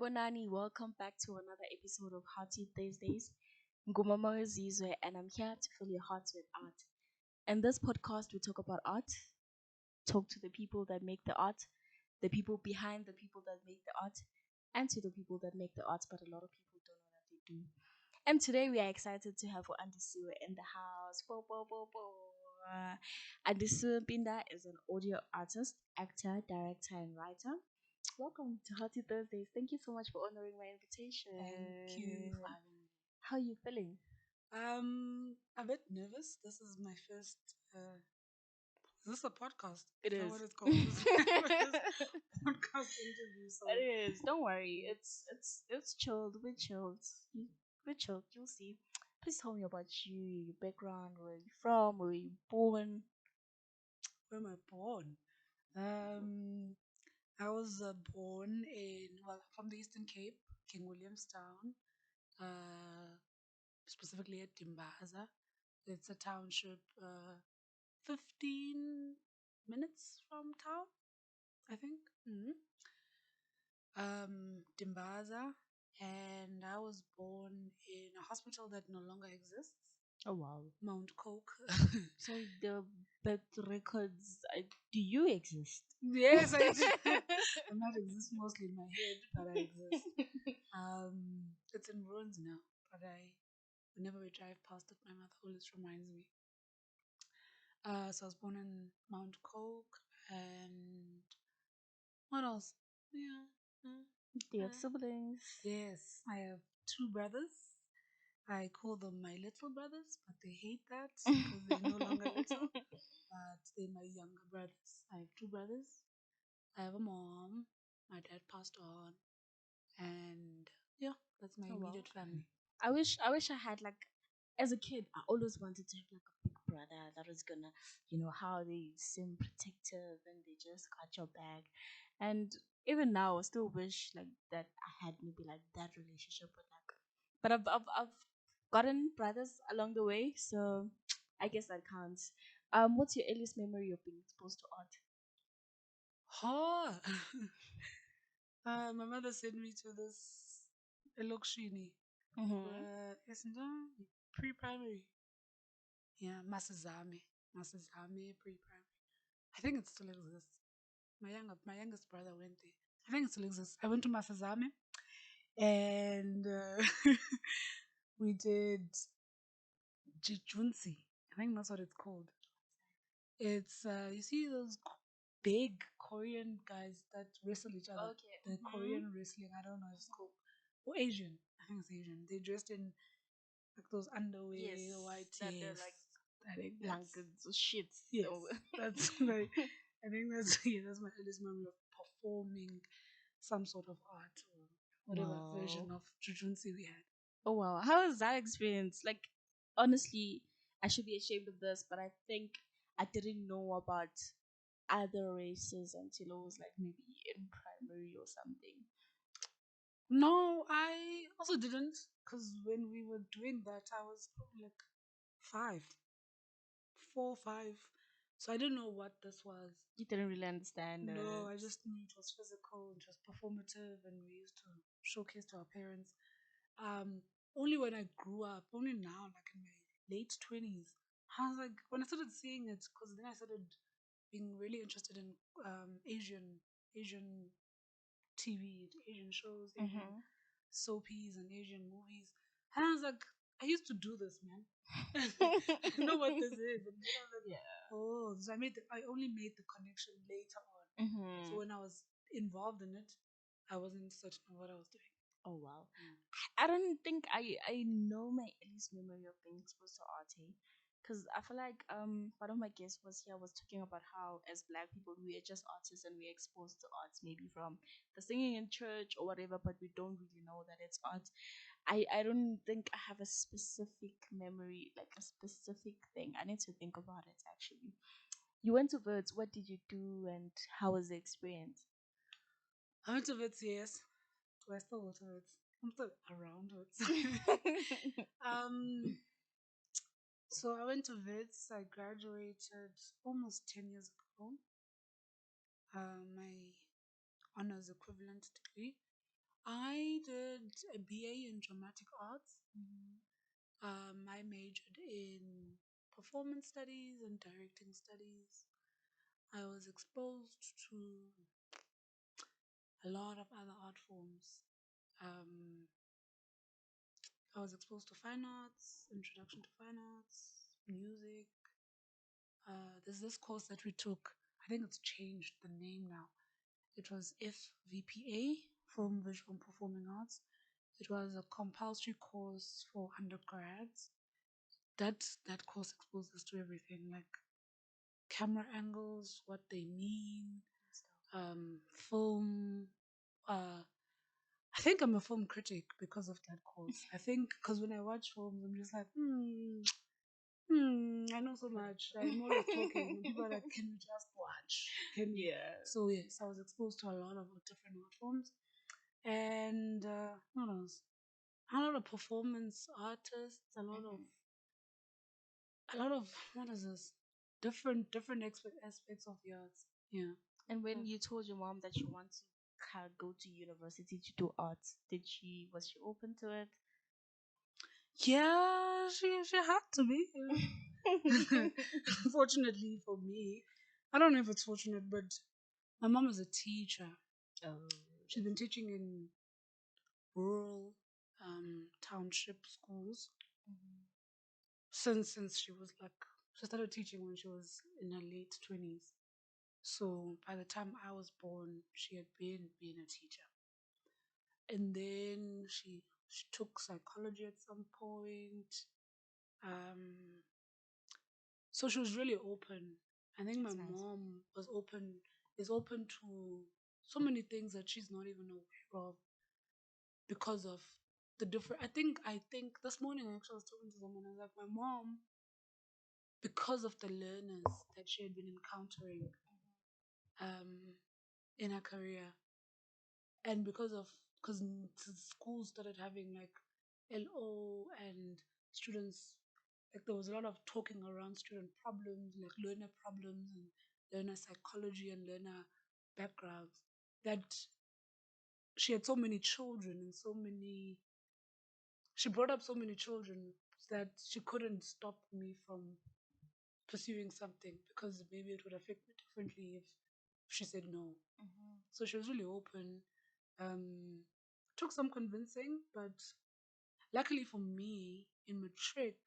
Sanibonani, welcome back to another episode of Hearty Thursdays. Ngumama Zizwe, and I'm here to fill your hearts with art. In this podcast, we talk about art, talk to the people that make the art, the people behind the people that make the art, and to the people that make the art, but a lot of people don't know that they do. And today we are excited to have Andisiwe in the house. Bo, bo, bo, bo. Andisiwe Mpinda is an audio artist, actor, director, and writer. Welcome to Hearty Thursdays. Thank you so much for honoring my invitation. Thank you for having me. How are you feeling? A bit nervous. This is my first. Is this a podcast? It Is that is. what it's called? This is my first podcast interview. So It is. Don't worry. It's chilled. We're chilled. We're chilled. You'll see. Please tell me about you, your background, where you from, where you born. where am I born? I was born from the Eastern Cape, King Williamstown, specifically at Dimbaza. It's a township, 15 minutes from town, I think. Dimbaza, and I was born in a hospital that no longer exists, Oh wow. Mount Coke. So the birth records. Do you exist? Yes, I do. I might exist mostly in my head, but I exist. It's in ruins now, but whenever we drive past it, my mother always reminds me. So I was born in Mount Coke, and what else? Yeah. Do you have siblings? Yes, I have two brothers. I call them my little brothers, but they hate that because they're no longer little. But they're my younger brothers. I have two brothers. I have a mom. My dad passed on, and yeah, that's my Oh, wow. immediate family. I wish I had like as a kid I always wanted to have like a big brother that was gonna, how they seem protective and they just got your back. And even now I still wish like that I had maybe like that relationship with like, but I've gotten brothers along the way, so I guess that counts. What's your earliest memory of being exposed to art? Oh, my mother sent me to this Elokshini, Mm-hmm. it's pre-primary. Yeah, Masazame pre-primary. I think it still exists. My youngest brother went there. I think it still exists. I went to Masazame, and we did Jijunsi. I think that's what it's called. It's you see those big Korean guys that wrestle each other. Okay. The Korean wrestling. I don't know if it's called or Asian. I think it's Asian. They dressed in like those underwear, Yes, white. that they're Yes, like I think that's blankets or shits. yes. So That's my. I think that's yeah. That's my earliest memory of performing some sort of art or whatever version wow. of jujunsi we had. Oh wow, how was that experience? Like, honestly, I should be ashamed of this, but I think I didn't know about other races until I was like maybe in primary or something. No, I also didn't because when we were doing that, I was probably like five, 4, 5. So I didn't know what this was. You didn't really understand No, I it. just knew it was physical, it was performative, and we used to showcase to our parents. Um, Only when I grew up, only now, like in my late 20s, I was like, when I started seeing it, because then I started being really interested in Asian TV, Asian shows, Asian Mm-hmm. soapies, and Asian movies. And I was like, I used to do this, man. I know what this is. And then I was like, Yeah. oh, so I only made the connection later on. So Mm-hmm. when I was involved in it, I wasn't certain of what I was doing. Oh wow. I don't think I know my earliest memory of being exposed to art, because I feel like one of my guests was here was talking about how as black people we are just artists and we're exposed to arts maybe from the singing in church or whatever, but we don't really know that it's art. I don't think I have a specific memory, like a specific thing. I need to think about it actually. You went to Birds, what did you do and how was the experience? I went to Wits, yes. Do I still go to Wits? I'm still around Wits. um, so I went to Wits. I graduated almost 10 years ago. My honors equivalent degree. I did a BA in dramatic arts. Mm-hmm. I majored in performance studies and directing studies. I was exposed to a lot of other art forms. Um, I was exposed to fine arts, introduction to fine arts, music. There's this course that we took. I think it's changed the name now. It was FVPA, Film Visual and Performing Arts. It was a compulsory course for undergrads. That course exposed us to everything, like camera angles, what they mean, film. I think I'm a film critic because of that course. I think because when I watch films, I'm just like, I know so much. I'm always talking. And people are like, can we just watch? Can we? Yeah. So yes, I was exposed to a lot of different art forms, and what else? A lot of performance artists, a lot of what is this? Different aspects of the arts. Yeah. And when you told your mom that you want to go to university to do arts, was she open to it? Yeah, she had to be. Fortunately for me, I don't know if it's fortunate, but my mom is a teacher. Oh. She's been teaching in rural township schools Mhm. since she was like she started teaching when she was in her late 20s. So by the time I was born, she had been being a teacher, and then she took psychology at some point. Um, so she was really open. I think my That's nice. mom is open to so many things that she's not even aware of because of the different. I think this morning I actually was talking to someone. I was like, my mom, because of the learners that she had been encountering um, in her career, and because schools started having like LO and students, like there was a lot of talking around student problems, like learner problems and learner psychology and learner backgrounds, that she had so many children and she brought up so many children that she couldn't stop me from pursuing something because maybe it would affect me differently if she said no. Mhm. So she was really open. Took some convincing, but luckily for me, in matric,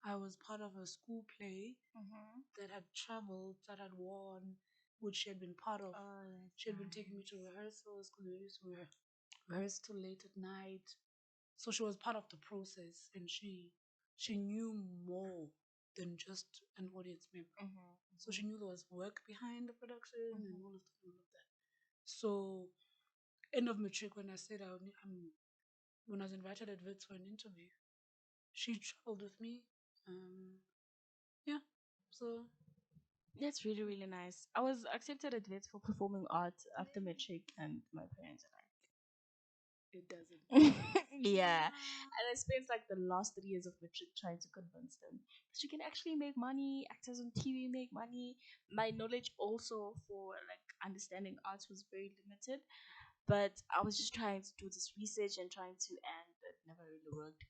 I was part of a school play Mhm. that had traveled, that had won, which she had been part of. Oh, She that's had been taking me to nice. rehearsals because we used to rehearse till late at night. So she was part of the process, and she knew more than just an audience member. Mhm. So she knew there was work behind the production and Mhm. all of that. So end of matric, when I said when I was invited at Wits for an interview, she traveled with me. Yeah. So That's really, really nice. I was accepted at Wits for performing art after matric, and my parents are it doesn't like, matter. yeah. And I spent like the last 3 years of matric trying to convince them that you can actually make money. Actors on TV make money. My knowledge also for like understanding arts was very limited, but I was just trying to do this research and and it never really worked.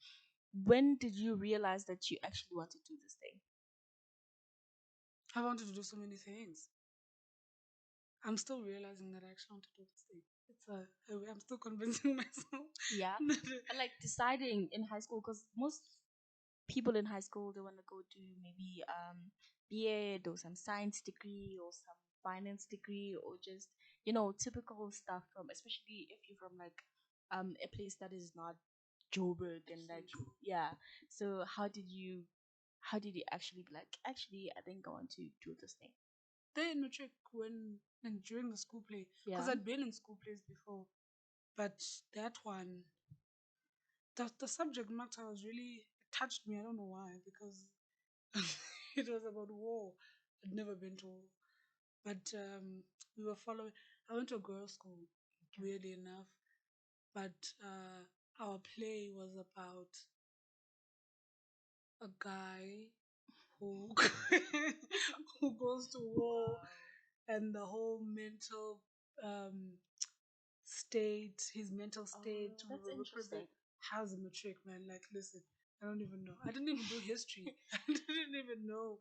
When did you realize that you actually want to do this thing? I wanted to do so many things. I'm still realizing that I actually want to do this thing. I'm still convincing myself. Yeah. And like deciding in high school, because most people in high school they want to go do maybe BA or some science degree or some finance degree or just typical stuff from, especially if you're from like a place that is not Joburg and like yeah. So how did you actually be like, actually I think I want to do this thing? They in matric when and during the school play, because Yeah. I'd been in school plays before, but that one, the subject matter was really touched me. I don't know why, because it was about war. I'd never been to war, but we were following. I went to a girls' school, Okay. weirdly enough, but our play was about a guy who who goes to war, Wow. and the whole mental um, state, his mental state Oh, to that's represent. interesting. How's a matric, man? Like, listen, I don't even know. I didn't even do history. I didn't even know.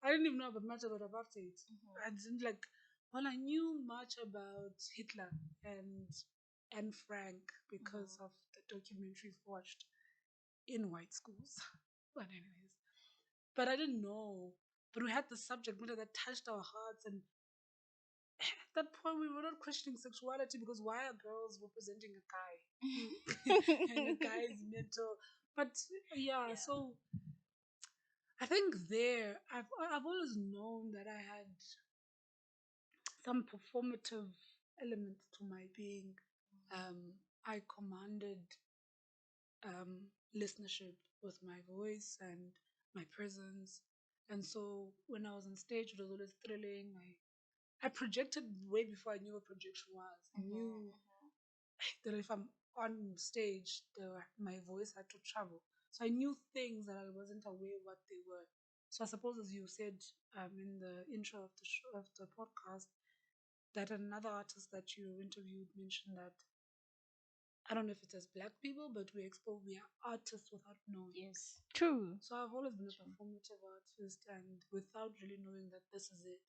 I didn't even know about much about apartheid. Mhm. I didn't like. Well, I knew much about Hitler and and Frank because Mhm. of the documentaries watched in white schools. But anyways, but I didn't know. But we had the subject matter that touched our hearts, and at that point we were not questioning sexuality because why are girls representing a guy and a guy's mental? But yeah, Yeah. so I think there I've always known that I had some performative elements to my being. I commanded listenership with my voice and my presence. And so when I was on stage, it was always thrilling. I projected way before I knew what projection was. I Mhm. knew that if I'm on stage, my voice had to travel. So I knew things that I wasn't aware what they were. So I suppose, as you said in the intro of the show, of the podcast, that another artist that you interviewed mentioned that I don't know if it's as black people, but we are artists without knowing. Yes. True. So I've always been a True. performative artist and without really knowing that this is it.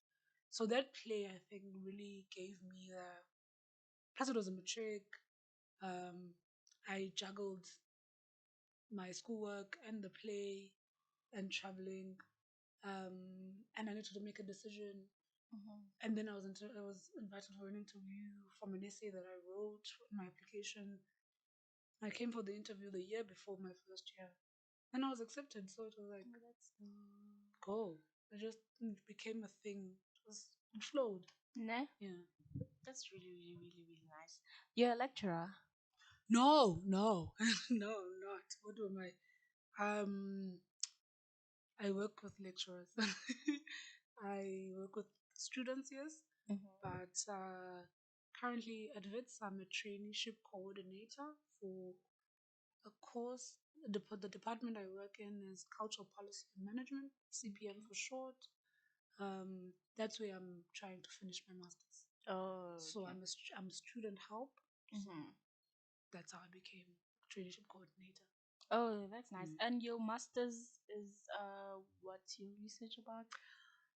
So that play I think really gave me the plus it was a matric. Um, I juggled my schoolwork and the play and traveling. And I needed to make a decision. Mhm. And then I was invited for an interview from an essay that I wrote in my application. I came for the interview the year before my first year, and I was accepted. So it was like, Oh, that's go. It just became a thing. It flowed. nah. Yeah. That's really, really, really, really nice. You're a lecturer. No, no, no, not. What am I? I work with lecturers. I work with students, yes, Mhm. but currently at WITS, I'm a traineeship coordinator for a course. The department I work in is Cultural Policy and Management, CPM for short. That's where I'm trying to finish my master's. Oh, So okay. I'm student help. So Mhm. that's how I became traineeship coordinator. Oh, that's nice. Mm. And your master's is what's your research about?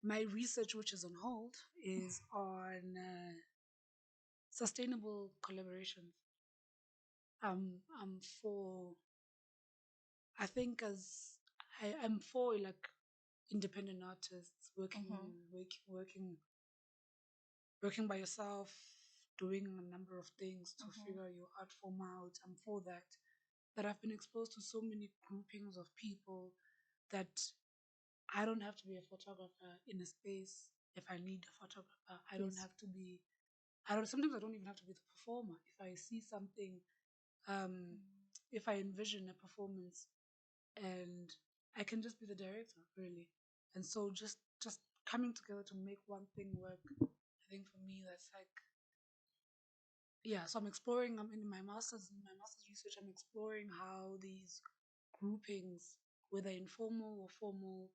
My research, which is on hold, is on sustainable collaborations. I'm for. I think as I'm for like independent artists Mhm. working by yourself, doing a number of things to Mhm. figure your art form out. I'm for that. But I've been exposed to so many groupings of people that I don't have to be a photographer in a space if I need a photographer. I don't Yes. have to be I don't sometimes I don't even have to be the performer. If I see something, um, if I envision a performance and I can just be the director, really. And so just coming together to make one thing work, I think for me that's like yeah, so I'm in my master's research, I'm exploring how these groupings, whether informal or formal,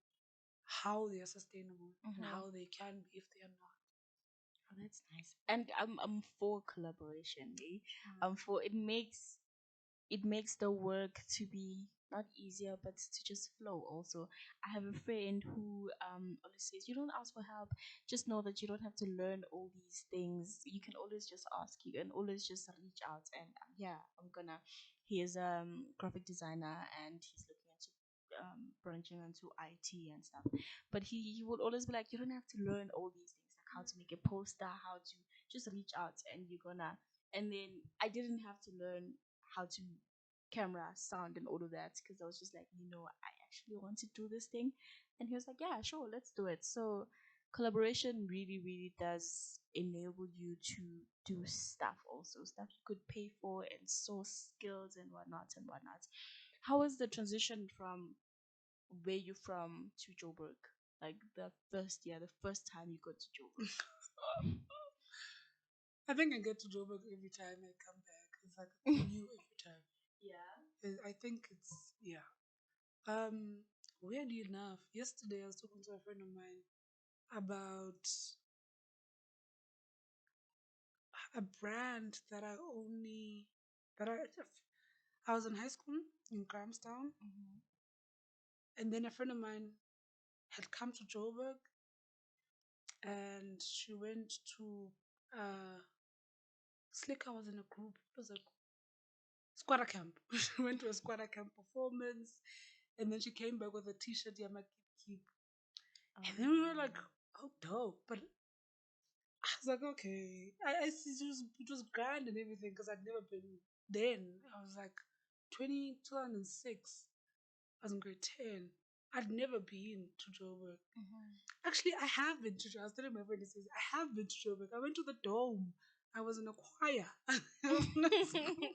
how they are sustainable and Mhm. how they can be if they are not. Oh, that's nice. And I'm for collaboration. Eh? Mm. I'm for it makes the work to be not easier but to just flow also. I have a friend who always says you don't ask for help, just know that you don't have to learn all these things. You can always just ask, you can always just reach out. And yeah, he is graphic designer and he's looking into branching into IT and stuff, but he would always be like, you don't have to learn all these things, like how to make a poster, how to just reach out and you're gonna. And then I didn't have to learn how to camera, sound, and all of that because I was just like, I actually want to do this thing. And he was like, yeah, sure, let's do it. So collaboration really, really does enable you to do stuff also, stuff you could pay for and source skills and whatnot and whatnot. How was the transition from where you from to Joburg? Like the first time you got to Joburg. I think I get to Joburg every time I come back. It's like new every time. Yeah. I think it's yeah. Weirdly enough, yesterday I was talking to a friend of mine about a brand that that I was in high school in Grahamstown, Mm-hmm. and then a friend of mine had come to Joburg, and she went to uh, Slicker was in a group. It was a squatter camp. She went to a squatter camp performance, and then she came back with a T-shirt, Yama keep. And then we were like, Oh. oh, dope. But I was like, okay. I see it was grand and everything because I'd never been then. I was like 2006. I was in grade 10. I'd never been to Joburg. Mm-hmm. Actually, I have been to Joburg. I was telling my friend, he says, I have been to Joburg. I went to the Dome. I was in a choir. I was in a school.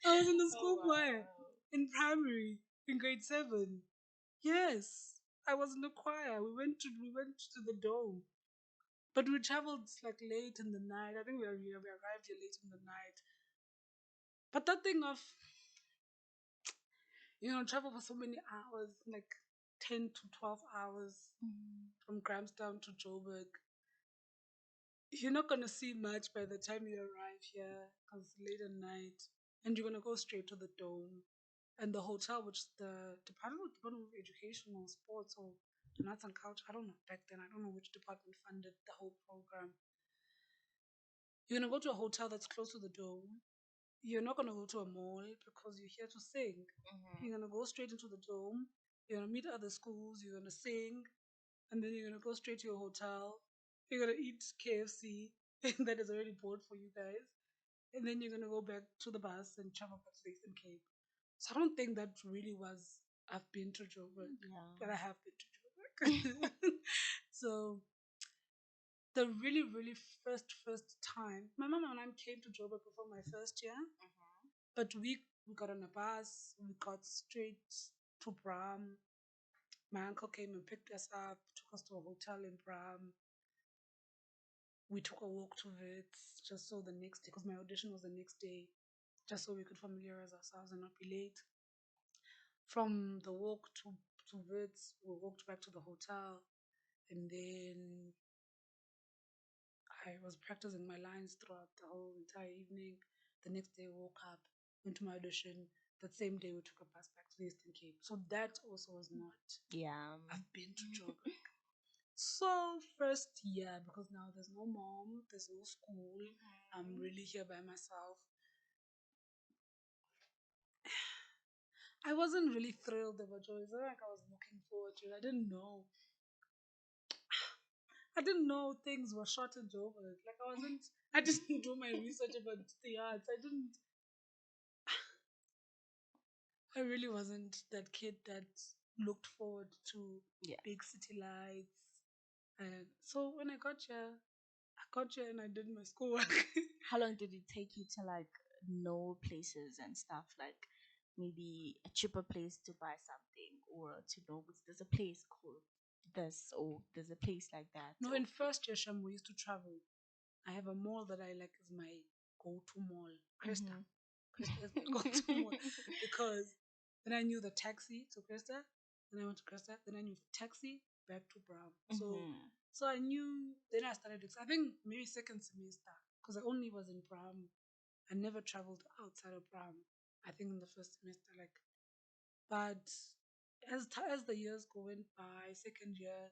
I was in the Oh school choir wow. in primary in grade 7. Yes, I was in the choir. We went to the Dome. But we traveled like late in the night. I think we arrived here late in the night. But that thing of travel for so many hours, like 10 to 12 hours Mm-hmm. from Grahamstown to Joburg, you're not gonna see much by the time you arrive here because it's late at night, and you're gonna go straight to the Dome and the hotel, which is the Department of Education or Sports or Arts and Culture. I don't know back then. I don't know which department funded the whole program. You're gonna go to a hotel that's close to the Dome. You're not gonna go to a mall because you're here to sing. Mm-hmm. You're gonna go straight into the Dome. You're gonna meet other schools. You're gonna sing, and then you're gonna go straight to your hotel. You're gonna eat KFC that is already bought for you guys, and then you're gonna go back to the bus and travel back to the Eastern Cape. So I don't think that really was. I've been to Joburg, but I Yeah. have been to Joburg. So the really, really first time, my mom and I came to Joburg before my first year, Mm-hmm. but we got on a bus. We got straight to Bram. My uncle came and picked us up, took us to a hotel in Bram. We took a walk to Wits just so the next day, because my audition was the next day, just so we could familiarize ourselves and not be late. From the walk to Wits, we walked back to the hotel, and then I was practicing my lines throughout the whole entire evening. The next day, woke up, went to my audition. That same day, we took a bus back to the Eastern Cape. So that also was not. Yeah. I've been to Joburg. So first year, because now there's no mom, there's no school. I'm Mm-hmm. really here by myself. I wasn't really thrilled about Joburg. It's not like I was looking forward to it. I didn't know. I didn't know things were short in Joburg. Like I wasn't. I didn't do my research about the arts. I didn't. I really wasn't that kid that looked forward to Yeah. big city lights. And so when I got here and I did my schoolwork. How long did it take you to like know places and stuff? Like maybe a cheaper place to buy something, or to know there's a place called this, or there's a place like that. No, Or in first year, Sham, we used to travel. I have a mall that I like is my go-to mall. Krista. mm-hmm. Krista is my go-to mall because then I knew the taxi to Krista. Then I went to Krista. Then I knew taxi back to Brown. So, Mm-hmm. so I knew. Then I started. I think maybe second semester because I only was in Brown. I never traveled outside of Brown. I think in the first semester, like, but as the years went by, second year,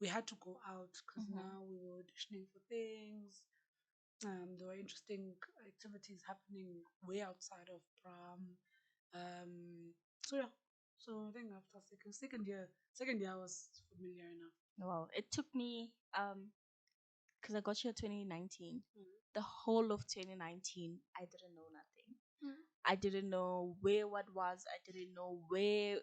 we had to go out because Mm-hmm. now we were auditioning for things. There were interesting activities happening way outside of Bram. So yeah. So I think after second year I was familiar enough. Well, it took me because I got here 2019. Mm. The whole of 2019, I didn't know nothing. Mm. I didn't know where what was. I didn't know where.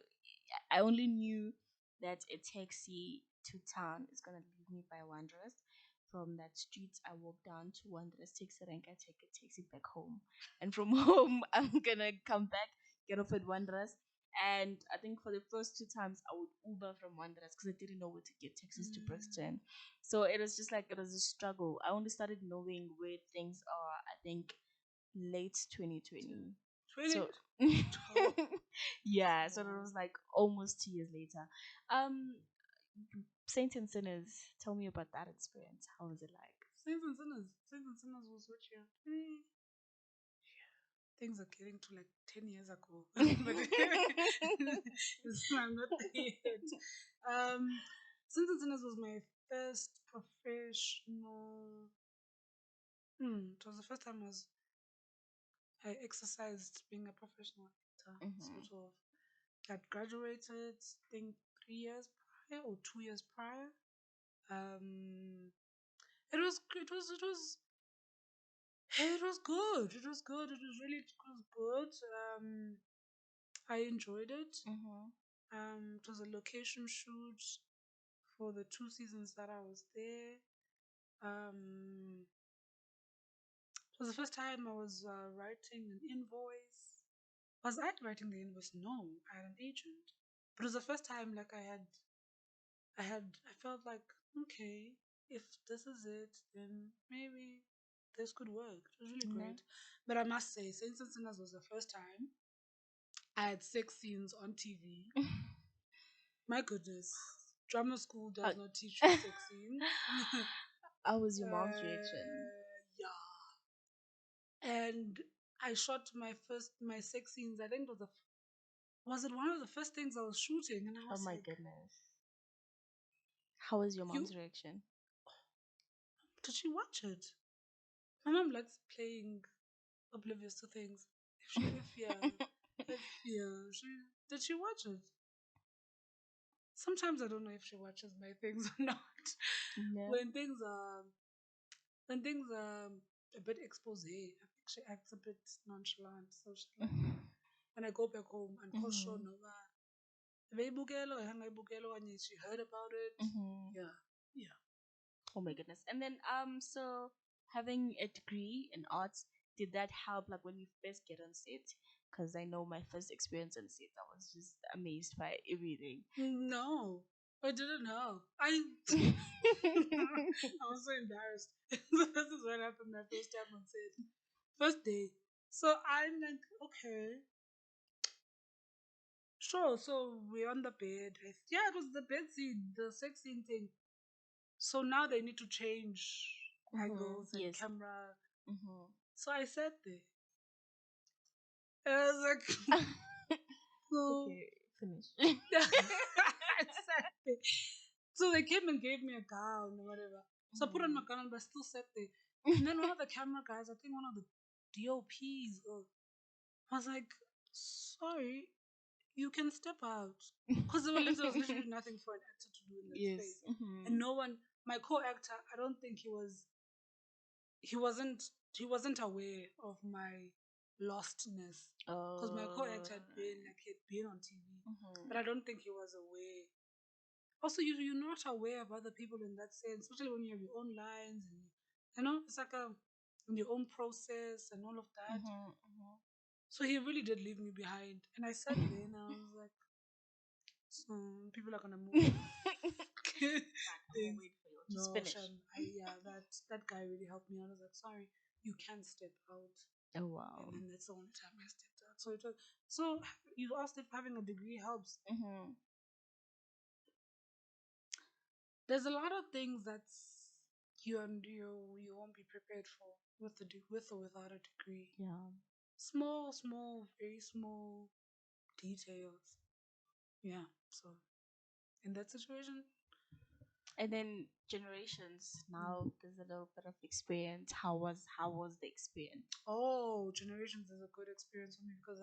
I only knew that a taxi to town is gonna leave me by Wanderers. From that street, I walk down to Wanderers, taxi rank. I take a taxi back home, and from home, I'm gonna come back, get off at Wanderers. And I think for the first two times, I would Uber from Wanderers because I didn't know where to get taxis to Mm. Brixton. So it was just like it was a struggle. I only started knowing where things are, I think, late 2020. So 2012. yeah, so it Wow. was like almost 2 years later. Um, Saints and Sinners. Tell me about that experience. How was it like? Saints&Sinners. Saints&Sinners was what year? Things are getting to like 10 years ago. But I'm not there yet. Saints&Sinners was my first professional. It was the first time I exercised being a professional actor, sort of. I'd graduated, I think 3 years prior or 2 years prior. It was good. It was good. It was really good. I enjoyed it. It was a location shoot for the 2 seasons that I was there. It was the first time I was writing an invoice. Was I writing the invoice? No, I had an agent. But it was the first time like I felt like, okay, if this is it, then maybe this could work. It was really great. But I must say, Saints&Sinners was the first time I had sex scenes on TV. My goodness. Drama school does not teach you sex scenes. How was your mom's reaction? Yeah. And I shot my sex scenes. I think was it one of the first things I was shooting? And I was Oh my like, goodness. How was your mom's reaction? Did she watch it? My mom likes playing oblivious to things. Did she watch it? Sometimes I don't know if she watches my things or not. Yeah. When things are a bit expose, I think she acts a bit nonchalant. So she's like, when I go back home and call Sean over, she heard about it. Yeah. Oh my goodness. And then so having a degree in arts, did that help like when you first get on set? Because I know my first experience on set, I was just amazed by everything. No, I didn't know. I was so embarrassed. This is what happened my first time on set. First day. So I'm like, okay. Sure, so we're on the bed. Yeah, it was the bed scene, the sex scene thing. So now they need to change angles and camera. So I sat there. And I was like, okay, finish. I sat there. So they came and gave me a gown or whatever. So I put on my gown, but I still sat there. And then one of the camera guys, I think one of the DOPs, was like, sorry, you can step out. Because there was literally nothing for an actor to do in that space. And no one, my co-actor, I don't think he wasn't aware of my lostness. Because my co-actor had been on TV. But I don't think he was aware. Also, you're not aware of other people in that sense, especially when you have your own lines and it's like in your own process and all of that. So he really did leave me behind, and I sat there and I was like, people are gonna move. Wait for you. Just finish. That guy really helped me out. I was like, sorry, you can step out. Oh wow. And then that's the only time I stepped out. So you asked if having a degree helps. There's a lot of things that's you won't be prepared for with or without a degree. Yeah. Small, very small details. Yeah. So in that situation. And then generations now there's a little bit of experience. How was the experience? Oh, Generations is a good experience for me because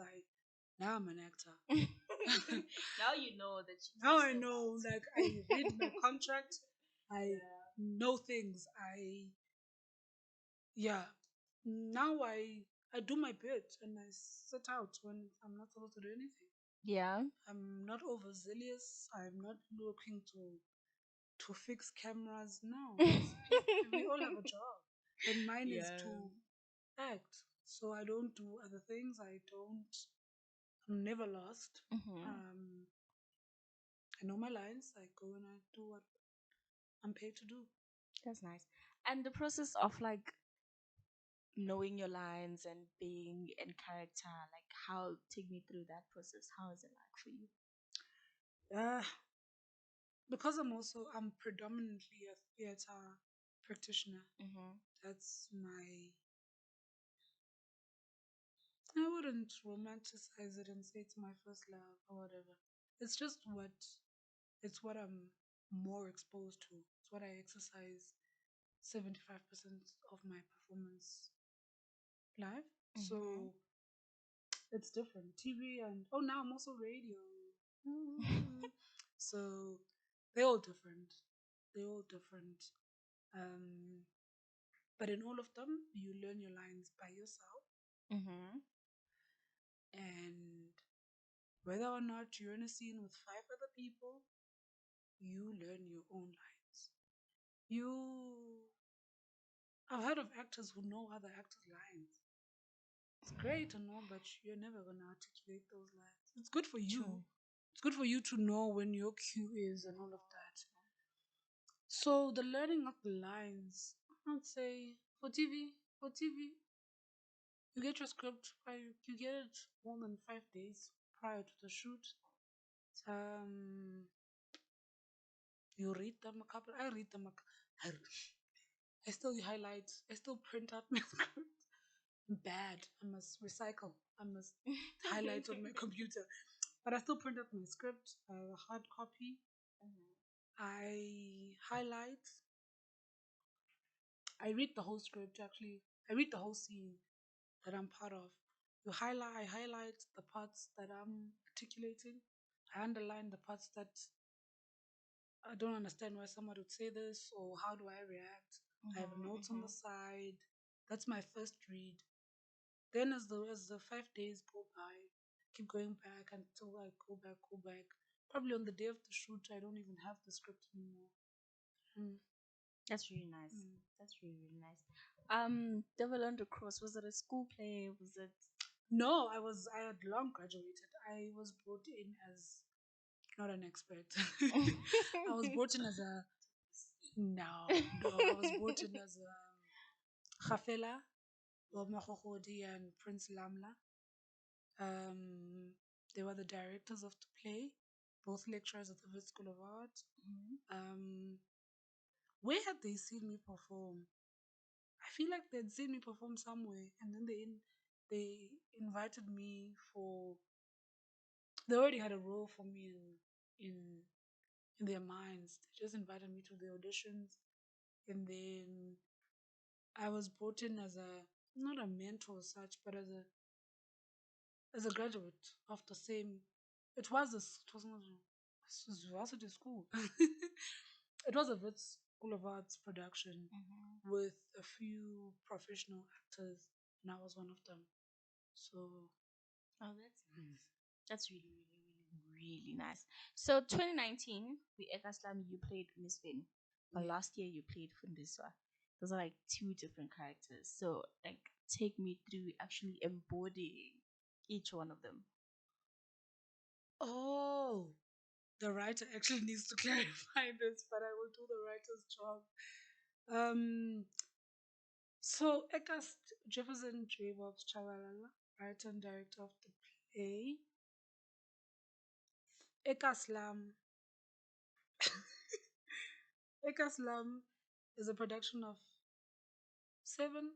now I'm an actor. Now you know that you now I know like I read my contract. I know things. Now I do my bit and I sit out when I'm not supposed to do anything. Yeah. I'm not overzealous. I'm not looking to fix cameras. No. We all have a job. And mine is to act. So I don't do other things. I'm never lost. I know my lines. I go and I do what I'm paid to do. That's nice. And the process of like knowing your lines and being in character, like how take me through that process. How is it like for you? Because I'm predominantly a theater practitioner. Mm-hmm. That's my. I wouldn't romanticize it and say it's my first love or whatever. It's just what I'm more exposed to. It's what I exercise 75% of my performance live. Mm-hmm. So it's different. TV and oh, now I'm also radio. Mm. So they're all different. They're all different. Um, but in all of them, you learn your lines by yourself, Mm-hmm. and whether or not you're in a scene with five other people, you learn your own lines. You, I've heard of actors who know other actors' lines. It's great to know, but you're never gonna articulate those lines. It's good for you. True. It's good for you to know when your cue is and all of that. So the learning of the lines, I'd say for TV, you get your script. You get it more than 5 days prior to the shoot. Um, you read them a couple. I read them. I still highlight. I still print out my script. I'm bad. I must recycle. I must highlight on my computer. But I still print out my script, hard copy. I highlight. I read the whole script actually. I read the whole scene that I'm part of. I highlight the parts that I'm articulating. I underline the parts that I don't understand why someone would say this or how do I react. I have notes on the Mm-hmm. side. That's my first read. Then as the 5 days go by, keep going back until I go back. Probably on the day of the shoot, I don't even have the script anymore. Mm, That's really nice. mm. That's really, really nice. Devil Under Cross, was it a school play? Was it No, I had long graduated. I was brought in as not an expert. I was brought in as a no. I was brought in as a Khafela, Bob Mahogodi and Prince Lamla. Um, they were the directors of the play, both lecturers at the Wits School of Art. Mhm. Um, where had they seen me perform? I feel like they'd seen me perform somewhere, and then they invited me for. They already had a role for me in in their minds. They just invited me to the auditions, and then I was brought in as a not a mentor as such, but as a graduate of the same. It was not it was varsity school. It was a Wits School of Arts production Mhm. with a few professional actors, and I was one of them. So Oh, that's mm, nice. That's really, really, really, really nice. So 2019, we Ekaslam, you played Miss Vin, but yeah. last year you played Fundiswa. Those are like two different characters. So like, take me through actually embodying each one of them. Oh, the writer actually needs to clarify this, but I will do the writer's job. So Ekas Jefferson J. Bob's Chavalala, writer and director of the play. Ekaslam. Ekaslam is a production of seven,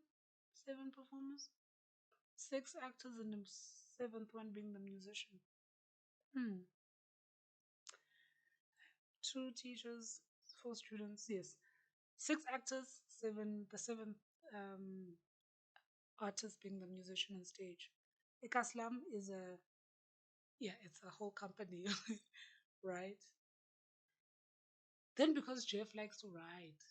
seven performers, six actors, and the seventh one being the musician. Hmm. Two teachers, four students. Yes, six actors, the seventh artist being the musician on stage. Ekaslam is it's a whole company, right? Then because Jeff likes to write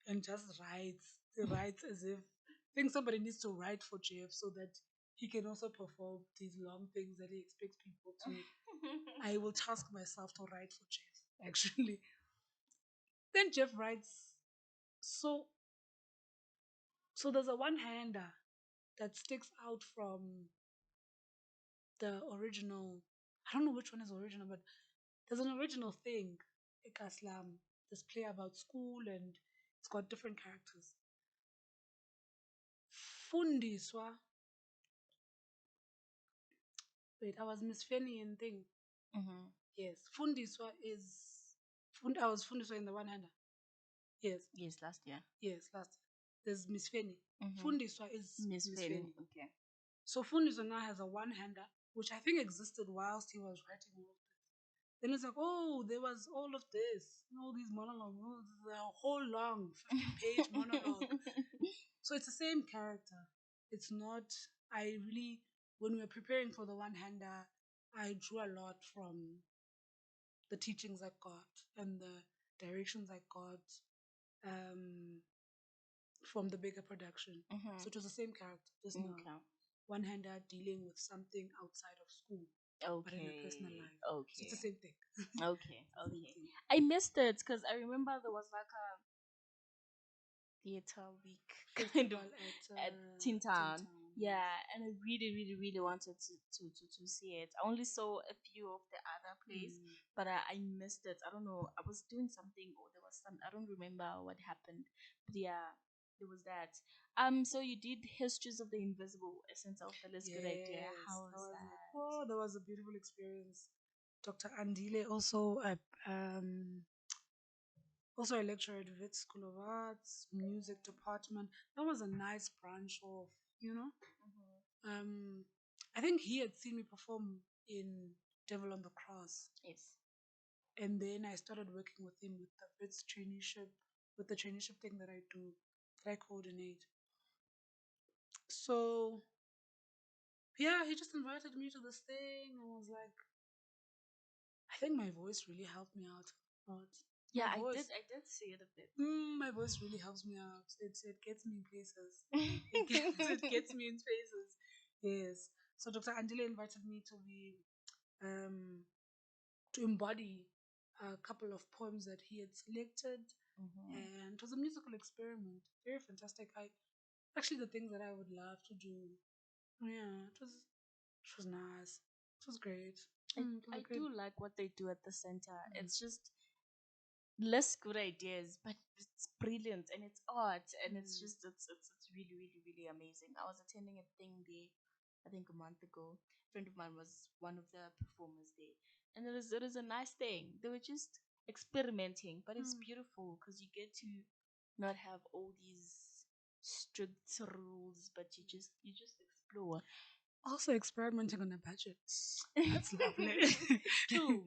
and just writes as if I think somebody needs to write for Jeff so that he can also perform these long things that he expects people to. I will task myself to write for Jeff, actually. Then Jeff writes so there's a one hander that sticks out from the original. I don't know which one is original, but there's an original thing, Ikaslam, this play about school and it's got different characters. Fundiswa. Wait, I was Miss Fanny and thing. Mhm. Yes, Fundiswa is I was Fundiswa in the one hander. Yes, Yes, last year. yes, last year. There's Miss Fanny. Mm-hmm. Fundiswa is Miss Miss Fanny. Fanny. Okay. So Fundiswa now has a one-hander, which I think existed whilst he was writing all of this. Then it's like, oh, there was all of this, all these monologues, a whole long 15-page monologue. So it's the same character. It's not, I really, when we were preparing for the one-hander, I drew a lot from the teachings I got and the directions I got um, from the bigger production. Mm-hmm. So it was the same character, just now Okay. one-hander dealing with something outside of school, but in a personal Okay. life. So it's Okay. the same thing. Okay. It's the same Okay. thing. I missed it because I remember there was like a theater week kind of Festival at Tin Tin Town. Town. Yeah, and I really, really, really wanted to see it. I only saw a few of the other plays, Mm. but I missed it. I don't know. I was doing something or there was some. I don't remember what happened. But yeah, there was that. So you did Histories of the Invisible, Essence of the Less Good Idea. Yes, How that was was that? that was a beautiful experience. Dr. Andile also also a lecturer at Wits School of Arts, music department. That was a nice branch of, you know. Mm-hmm. Um, I think he had seen me perform in Devil on the Cross, Yes. and then I started working with him with the Wits traineeship, with the traineeship thing that I do, that I coordinate. So yeah, he just invited me to this thing and was like, I think my voice really helped me out a lot. Yeah, My I did. voice, I did see it a bit. my voice really helps me out. It gets me in places. It gets it gets me in spaces. Yes. So Dr. Andile invited me um to embody a couple of poems that he had selected, Mm-hmm. and it was a musical experiment. Very fantastic. I actually the things that I would love to do. Yeah, it was nice. It was great. I, It was I a great. do like what they do at the center. Mm, It's just less good ideas, but it's brilliant and it's art and it's mm, just it's really really really amazing. I was attending a thing there, I think a month ago. A friend of mine was one of the performers there, and it was a nice thing. They were just experimenting, but it's mm. beautiful because you get to not have all these strict rules, but you just explore. Also experimenting on a budget. That's lovely. True,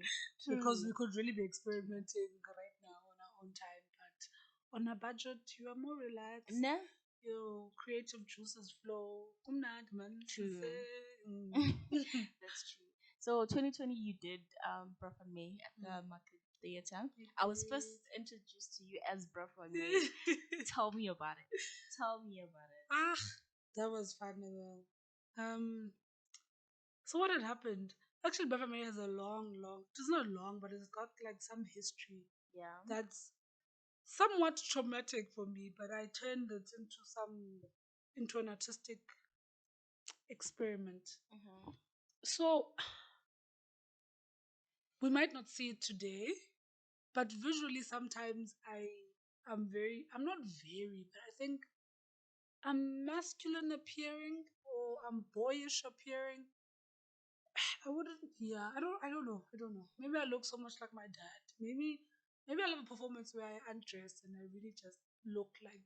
Because true. we could really be experimenting right now on our own time, but on a budget, you are more relaxed. Nah, Your creative juices flow. Kumnandi, man. true. Mm. That's true. So 2020, you did Brooklyn May at Mm. the Market Theatre. It I was first is. introduced to you as Brooklyn May. Tell me about it. Tell me about it. Ah, that was fun as well. Um, so what had happened? Actually, Buffalo Mary has a long. It's not long, but it's got like some history Yeah. that's somewhat traumatic for me. But I turned it into an artistic experiment. Mm-hmm. So we might not see it today, but visually sometimes I'm not very, but I think I'm masculine appearing or I'm boyish appearing. I wouldn't. Yeah, I don't know. Maybe I look so much like my dad. Maybe I'll have a performance where I undress and I really just look like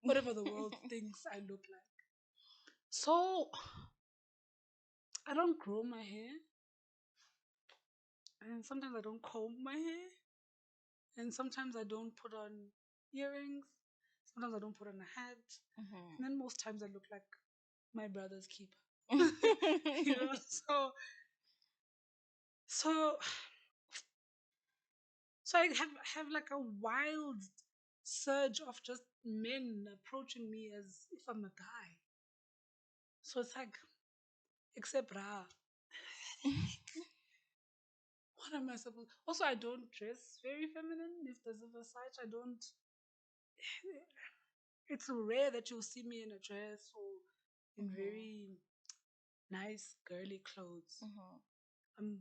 whatever the world thinks I look like. So I don't grow my hair, and sometimes I don't comb my hair, and sometimes I don't put on earrings. Sometimes I don't put on a hat, and then most times I look like my brother's keeper. you know, so so So I have like a wild surge of just men approaching me as if I'm a guy. So it's like, except Ra, what am I supposed? Also, I don't dress very feminine. If there's a Versace, I don't. It's rare that you'll see me in a dress or in Mm-hmm. very nice girly clothes. Mm-hmm. Um,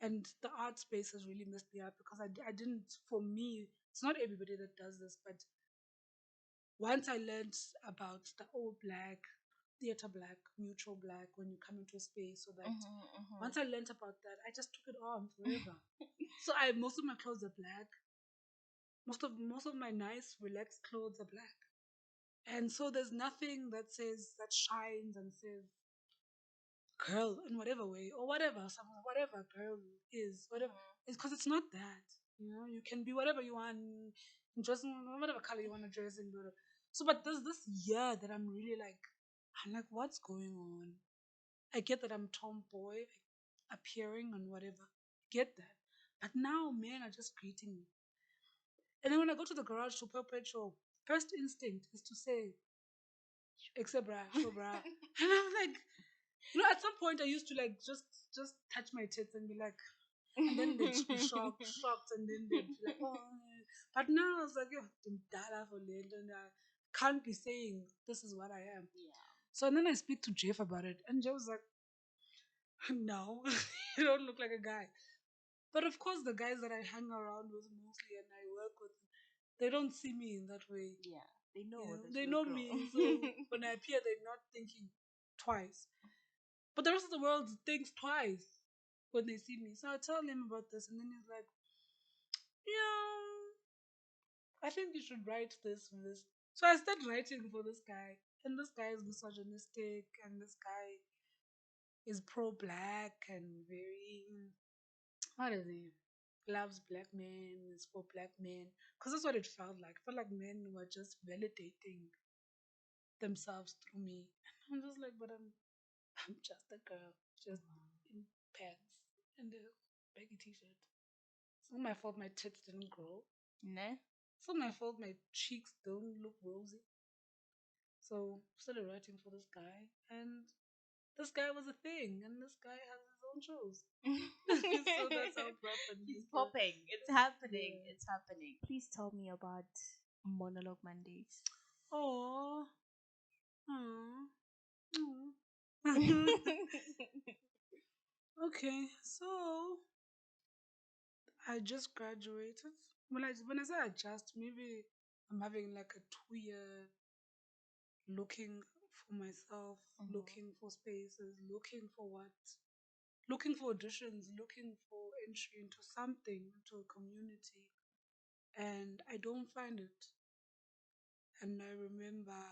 and the art space has really messed me up because I didn't. For me, it's not everybody that does this, but once I learned about the old black, theater black, neutral black when you come into a space, so that Mm-hmm. once I learned about that, I just took it on forever. So I most of my clothes are black. Most of my nice relaxed clothes are black. And so there's nothing that says that shines and says girl in whatever way or whatever, whatever girl is, whatever. It's because it's not that. You can be whatever you want, dress in whatever color you want to dress in. Whatever. So, but there's this year that I'm like, what's going on? I get that I'm tomboy, appearing and whatever. Get that. But now men are just greeting me. And then when I go to the garage to put petrol, first instinct is to say, except bra, show bra. And I'm like, at some point I used to like just touch my tits and be like, and then they'd be shocked, and then they'd be like, oh. But now I was like, yo, I'm dala for little, and I can't be saying this is what I am. Yeah. So and then I speak to Jeff about it, and Jeff was like, no, you don't look like a guy. But of course, the guys that I hang around with mostly and I work with, they don't see me in that way. Yeah. They know that They you're a know girl. me, so when I appear, they're not thinking twice. But the rest of the world thinks twice when they see me. So I tell him about this, and then he's like, yeah, I think you should write this for this. So I start writing for this guy, and this guy is misogynistic, and this guy is pro-black and very, what is he? Loves black men, is for black men. Because that's what it felt like. It felt like men were just validating themselves through me. And I'm just like, but I'm just a girl, just in pants and a baggy t-shirt. It's not my fault my tits didn't grow. Ne? It's not my fault my cheeks don't look rosy. So started writing for this guy, and this guy was a thing, and this guy has his own shows. So that's how proper He's popping. It's happening. Yeah. It's happening. Please tell me about Monologue Mondays. Oh. Okay, so I just graduated. When I say I just, maybe I'm having like a 2 year looking for myself, looking for spaces, looking for what, looking for auditions, looking for entry into something, into a community, and I don't find it. And I remember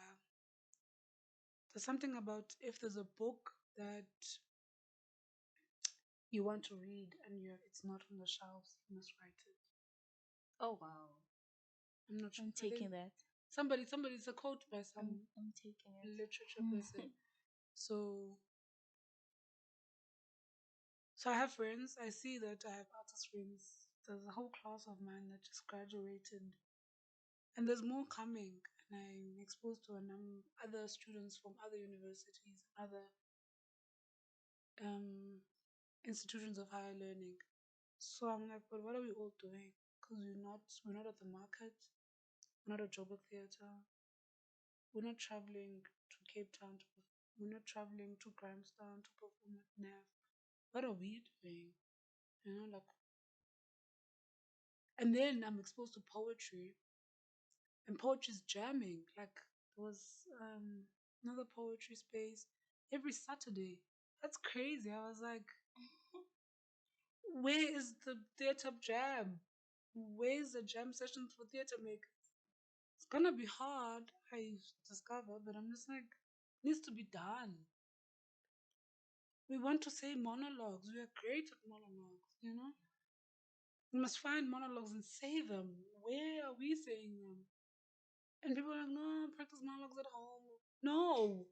there's something about if there's a book that you want to read and it's not on the shelves, you must write it. Oh wow. I'm not sure. I'm taking that. Somebody's a quote by some I'm taking it. literature person. So so I have friends. I see that I have artist friends. There's a whole class of mine that just graduated, and there's more coming. And I'm exposed to other students from other universities, other um, institutions of higher learning. So I'm like, but what are we all doing? Because we're not at the market, we're not at Joburg Theatre, we're not traveling to Cape Town we're not traveling to Grahamstown to perform at NAV. What are we doing? Like, and then I'm exposed to poetry, and poetry's jamming. Like, there was another poetry space every Saturday. That's crazy. I was like, where is the theater jam? Where's the jam sessions for theater makers? It's gonna be hard, I discover, but I'm just like, it needs to be done. We want to say monologues. We are great at monologues. We must find monologues and say them. Where are we saying them? And people are like, no, practice monologues at home. No,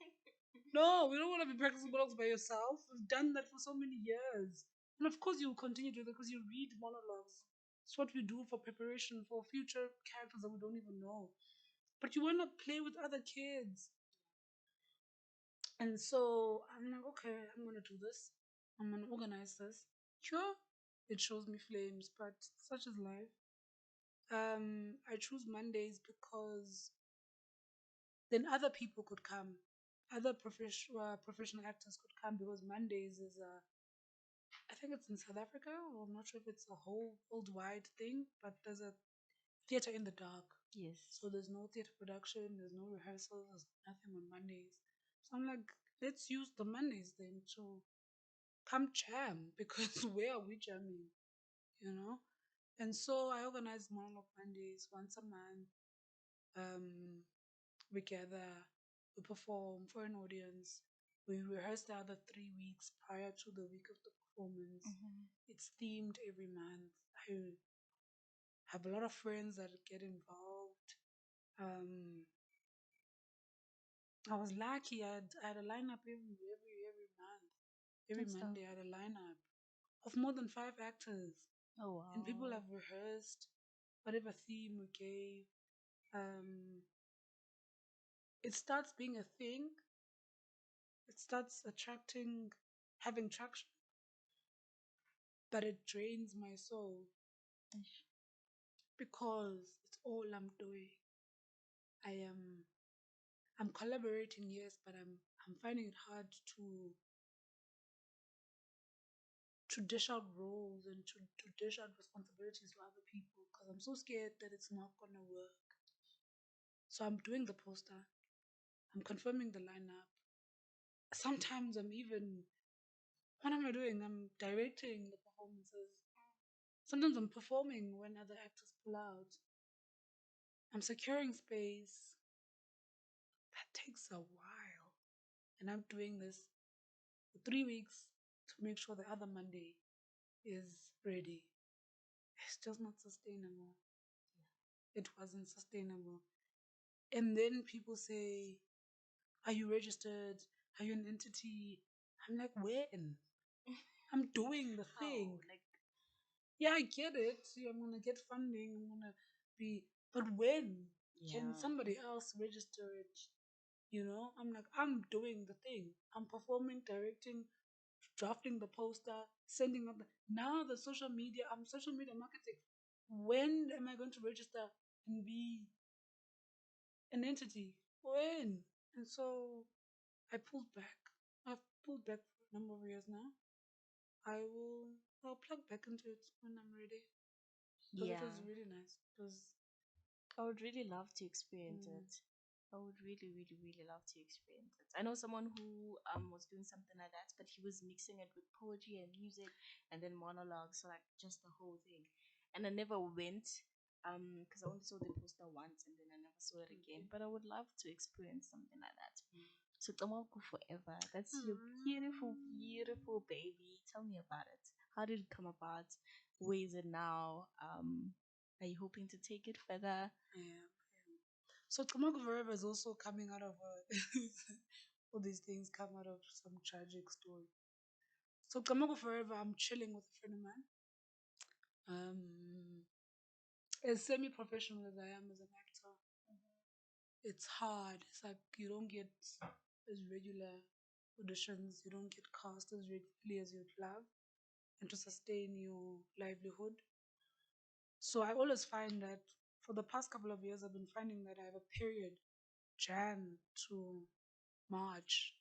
no, we don't want to be practicing monologues by yourself. We've done that for so many years. And of course, you will continue to do that because you read monologues. It's what we do for preparation for future characters that we don't even know. But you want to play with other kids. And so I'm like, okay, I'm going to do this. I'm going to organize this. Sure, it shows me flames, but such is life. I choose Mondays because then other people could come. Other professional actors could come because Mondays is I think it's in South Africa, or I'm not sure if it's a whole worldwide thing, but there's a theater in the dark. Yes. So there's no theater production, there's no rehearsals, there's nothing on Mondays. So I'm like, let's use the Mondays then to come jam because where are we jamming? You know? And so I organize Monologue Mondays once a month. Um, we gather, we perform for an audience. We rehearse the other 3 weeks prior to the week of the performance. Mm-hmm. It's themed every month. I have a lot of friends that get involved. Um, I was lucky. I had a lineup every month. Every Good stuff. Monday, I had a lineup of more than 5 actors, Oh and people wow. have rehearsed whatever theme we gave. Um, it starts being a thing. It starts attracting, having traction, but it drains my soul Ish. because it's all I'm doing. I am I'm collaborating, yes, but I'm finding it hard to dish out roles and to dish out responsibilities to other people because I'm so scared that it's not gonna work. So I'm doing the poster, I'm confirming the lineup. Sometimes what am I doing? I'm directing the performances. Sometimes I'm performing when other actors pull out. I'm securing space. That takes a while. And I'm doing this for 3 weeks to make sure the other Monday is ready. It's just not sustainable. It wasn't sustainable. And then people say, are you registered? Are you an entity? I'm like, when? I'm doing the How? thing. Like, Yeah, I get it. Yeah, I'm gonna get funding. I'm gonna be, but when can yeah. somebody else register it? I'm like, I'm doing the thing. I'm performing, directing, drafting the poster, sending out now the social media. I'm social media marketing. When am I going to register and be an entity? When? And so I pulled back. I've pulled back for a number of years now. I'll plug back into it when I'm ready. Because it Yeah. was really nice. It was I would really love to experience mm, it. I would really, really, really love to experience it. I know someone who was doing something like that, but he was mixing it with poetry and music and then monologues, so like just the whole thing. And I never went because I only saw the poster once and then I never saw it again. okay. But I would love to experience something like that. Mm. So Camagu forever. That's your beautiful, Mm. beautiful baby. Tell me about it. How did it come about? Where is it now? Are you hoping to take it further? Yeah. So Camagu Forever is also coming out of all these things come out of some tragic story. So Camagu Forever, I'm chilling with a friend of mine. Um, as semi-professional as I am as an actor, it's hard. It's like you don't get as regular auditions, you don't get cast as regularly as you'd love, and to sustain your livelihood. So I always find that for the past couple of years, I've been finding that I have a period, Jan to March,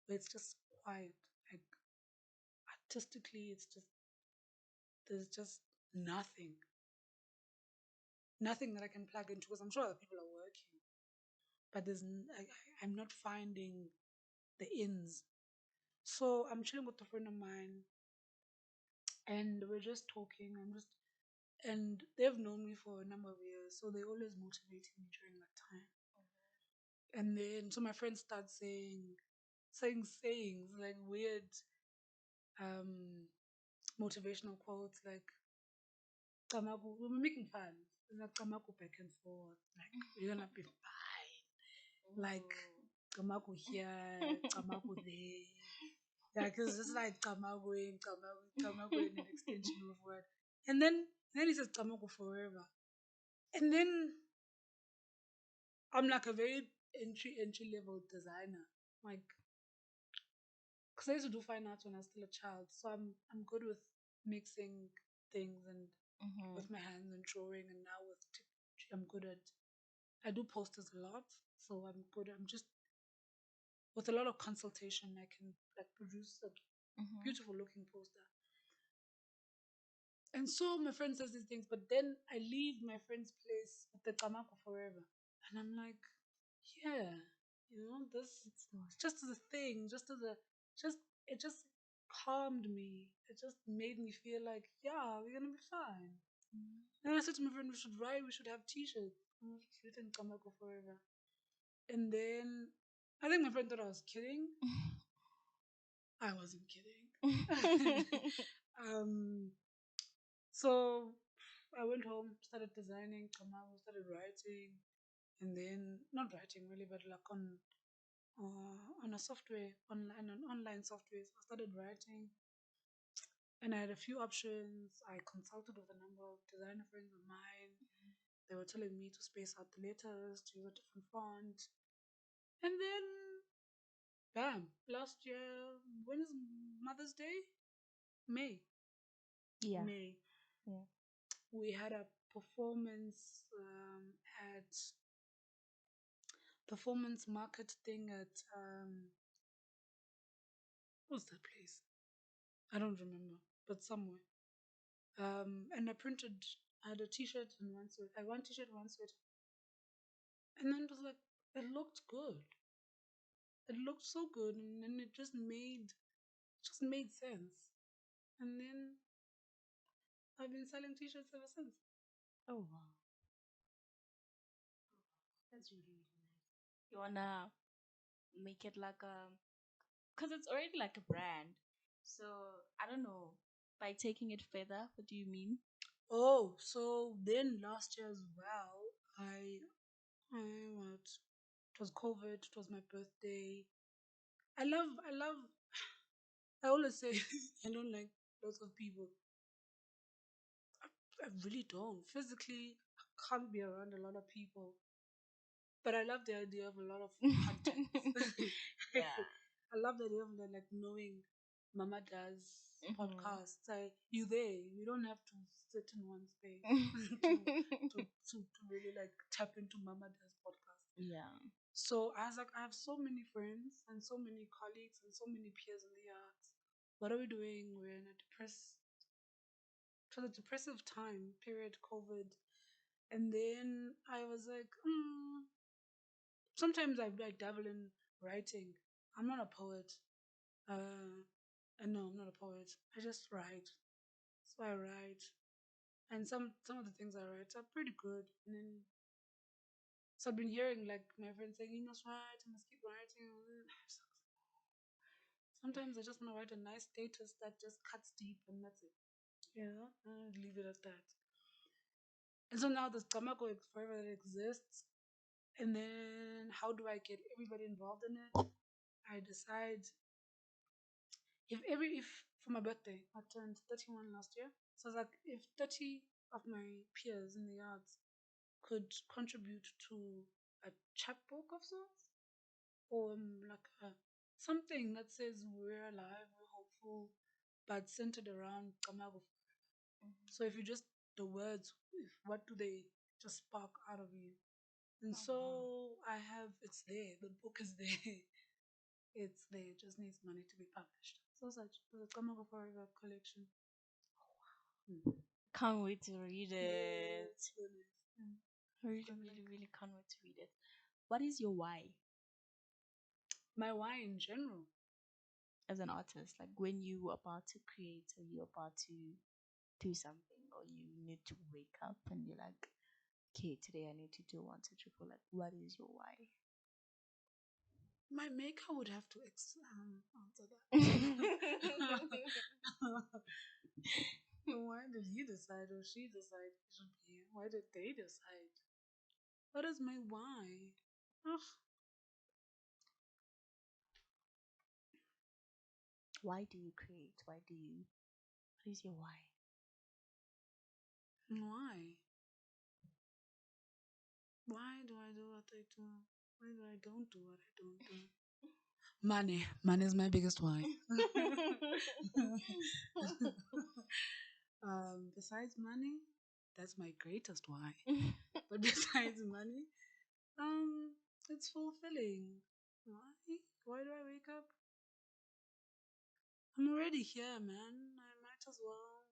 where it's just quiet. Like artistically, it's just there's just nothing, nothing that I can plug into. Because I'm sure other people are working, but I'm not finding the ins. So I'm chilling with a friend of mine, and we're just talking. And they've known me for a number of years, so they always motivated me during that time. And then so my friend starts saying sayings like weird um motivational quotes like Camagu, we were making fun. Like Camagu back and forth. Like we're gonna be fine. Like Camagu here, Camagu there. Yeah, because it's like Camagu in an extension of word. And then he says Camagu forever. And then I'm like a very entry level designer. Like, because I used to do fine arts when I was still a child, so I'm good with mixing things and Mm-hmm. with my hands and drawing, and now with technology, I'm good at. I do posters a lot, so I'm good. I'm just with a lot of consultation, I can like produce a Mm-hmm. beautiful looking poster. And so my friend says these things, but then I leave my friend's place with the Kamako forever, and I'm like, yeah, this It's the just as a thing, just it just calmed me. It just made me feel like, yeah, we're gonna be fine. And I said to my friend, we should write, we should have t-shirts. Written Camagu forever. And then I think my friend thought I was kidding. I wasn't kidding. um, so I went home, started designing Camagu, started writing, and then not writing really, but like on a software, online software. So I started writing, and I had a few options. I consulted with a number of designer friends of mine. They were telling me to space out the letters, to use a different font. And then, bam, last year, when is Mother's Day? May. Yeah. May. Yeah. We had a performance at performance market thing at what's that place? I don't remember, but somewhere. And I had a t-shirt and one sweater. I one t-shirt, one sweater. And then it was like, it looked good. It looked so good, and then just made sense. And then I've been selling t-shirts ever since. Oh wow, that's really really nice. You wanna make it like a, cause it's already like a brand. So I don't know. By taking it further, what do you mean? Oh, so then last year as well, I what? It was COVID. It was my birthday. I love. I always say I don't like lots of people. I really don't. Physically, I can't be around a lot of people. But I love the idea of a lot of contacts. Yeah. I love the idea of like knowing Mama does Mhm. podcasts. You there. You don't have to sit in one space to really like tap into Mama does podcast. Yeah. So I was like, I have so many friends and so many colleagues and so many peers in the arts. What are we doing? We're in a it was a depressive time period, COVID. And then I was like, sometimes I dabble in writing. I'm not a poet. And no, I'm not a poet. I just write. So I write, and some of the things I write are pretty good. And then so I've been hearing like my friends saying, "You must write. You must keep writing." Sometimes I just want to write a nice status that just cuts deep, and that's it. Yeah, and leave it at that. And so now this Camagu forever that exists. And then how do I get everybody involved in it? I decide if for my birthday I turned 31 last year. So I was like, if 30 of my peers in the arts could contribute to a chapbook of sorts, or like something that says we're alive, we're hopeful, but centered around Camagu. So if you just the words, what do they just spark out of you? And Oh wow. so I have it's there. The book is there. It's there. It just needs money to be published. So such the Camagu Forever collection. Mm. Can't wait to read Yeah, it. it's really nice. Really, Got really, like really can't wait to read it. What is your why my why in general. as an artist? Like when you about to create or you're about to do something or you need to wake up and you're like, okay, today I need to do one, two, three, four. Like, what is your why? My maker would have to answer that. Why did he decide or she decide it should be here? Why did they decide? What is my why? Ugh, Why do you create? What is your why? why? Why do I do what I do? Why do I don't do what I don't do? Money. Money is my biggest why. Besides money, that's my greatest why. But besides money, um, it's fulfilling. Why? Why do I wake up? I'm already here, man. I might as well.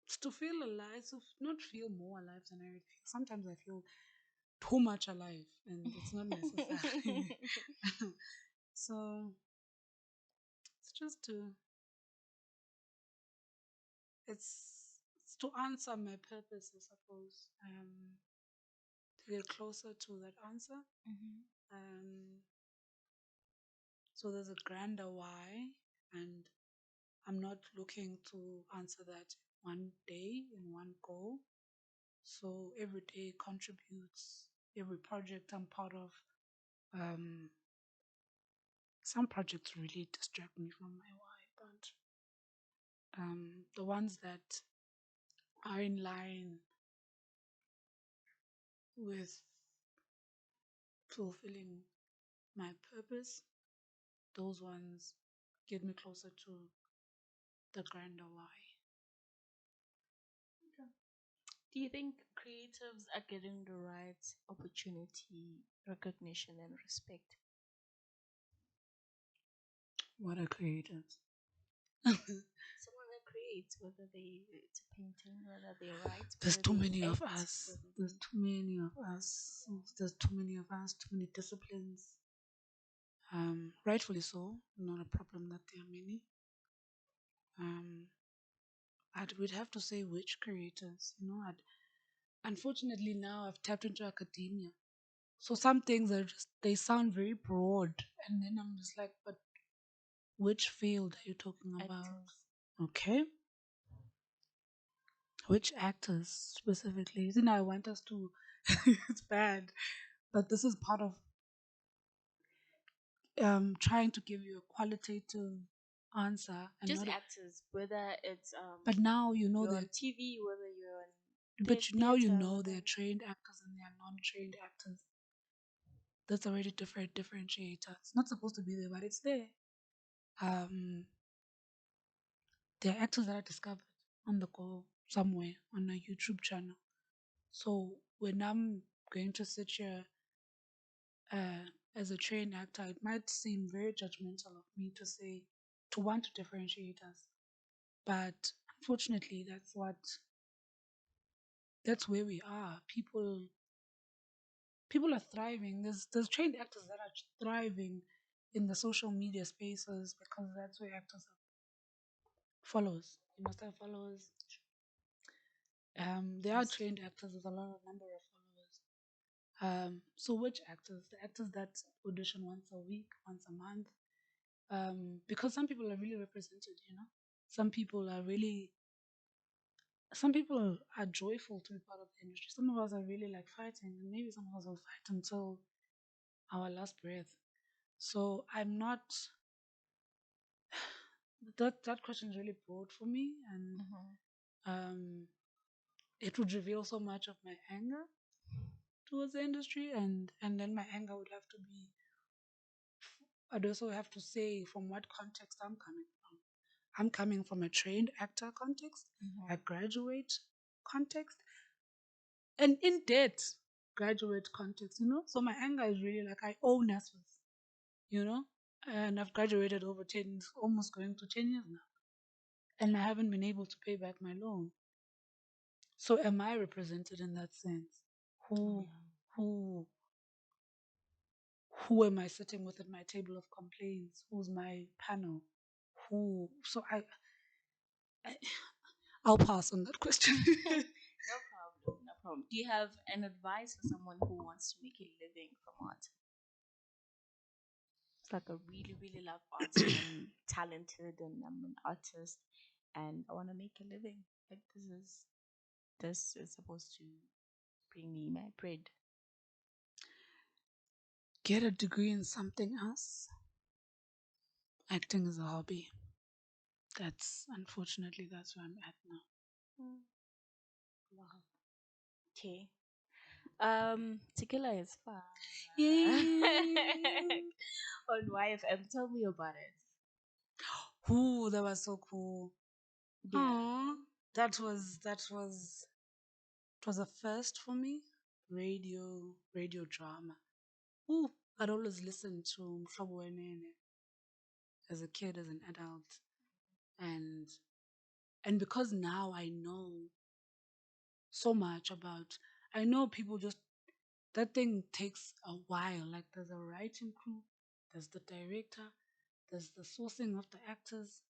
It's to feel alive, to not feel more alive than I already feel. Sometimes I feel too much alive, and it's not necessary. So it's just to it's to answer my purpose, I suppose. To get closer to that answer. Mm-hmm. Um, so there's a grander why, and I'm not looking to answer that one day in one go. So every day contributes. Every project I'm part of. Um, some projects really distract me from my why, but the ones that are in line with fulfilling my purpose, those ones get me closer to the grander why. Okay. Do you think creatives are getting the right opportunity, recognition, and respect? What are creatives? Someone that creates, whether they it's a painting, whether they write, There's whether too they many of act, us. whether There's they too many of us. There's too many of us, too many disciplines. Rightfully so, not a problem that there are many. Um, we'd have to say which creators, unfortunately now I've tapped into academia. So some things are just, they sound very broad. And then I'm just like, but which field are you talking about? actors. Okay. Which actors specifically? You know, I want us to, it's bad, but this is part of trying to give you a qualitative answer and Just not, actors, whether it's but now you know you're on that, TV, whether you're on now you theater, know whether they're trained actors and they're non-trained actors. That's already different differentiator. It's not supposed to be there, but it's there. Um, there are actors that are discovered on the go somewhere on a YouTube channel. So when I'm going to sit here uh, as a trained actor, it might seem very judgmental of me to say to want to differentiate us, but unfortunately, that's where we are. People are thriving. There's trained actors that are thriving in the social media spaces because that's where actors have followers. You must have followers. There are yes. trained actors with a lot of number of followers. So which actors? The actors that audition once a week, once a month. Because some people are really represented. Some people are joyful to be part of the industry. Some of us are really like fighting, and maybe some of us will fight until our last breath. So I'm not. That question is really broad for me, and Mm-hmm. um, it would reveal so much of my anger towards the industry, and then my anger would have to be. I'd also have to say from what context I'm coming from. I'm coming from a trained actor context, a Mm-hmm. graduate context, an in debt graduate context. So my anger is really like I owe NSFAS, you know, and I've graduated over 10, almost going to 10 years now, and I haven't been able to pay back my loan. So am I represented in that sense? Oh Who, yeah. who, who am I sitting with at my table of complaints? Who's my panel? Who? So I I'll pass on that question. No problem. No problem. Do you have an advice for someone who wants to make a living from art? It's like I really, really love art and I'm talented and I'm an artist and I want to make a living. Like this is supposed to bring me my bread. Get a degree in something else. Acting is a hobby. That's where I'm at now. Mm. Wow. Okay. Tequila is fun. Yay! On YFM, tell me about it. Ooh, that was so cool. Yeah. Aww. It was a first for me. Radio drama. Ooh, I'd always listen to Mhlobo Wenene as a kid, as an adult. And because now I know so much about, I know people just, that thing takes a while. Like there's a writing crew, there's the director, there's the sourcing of the actors.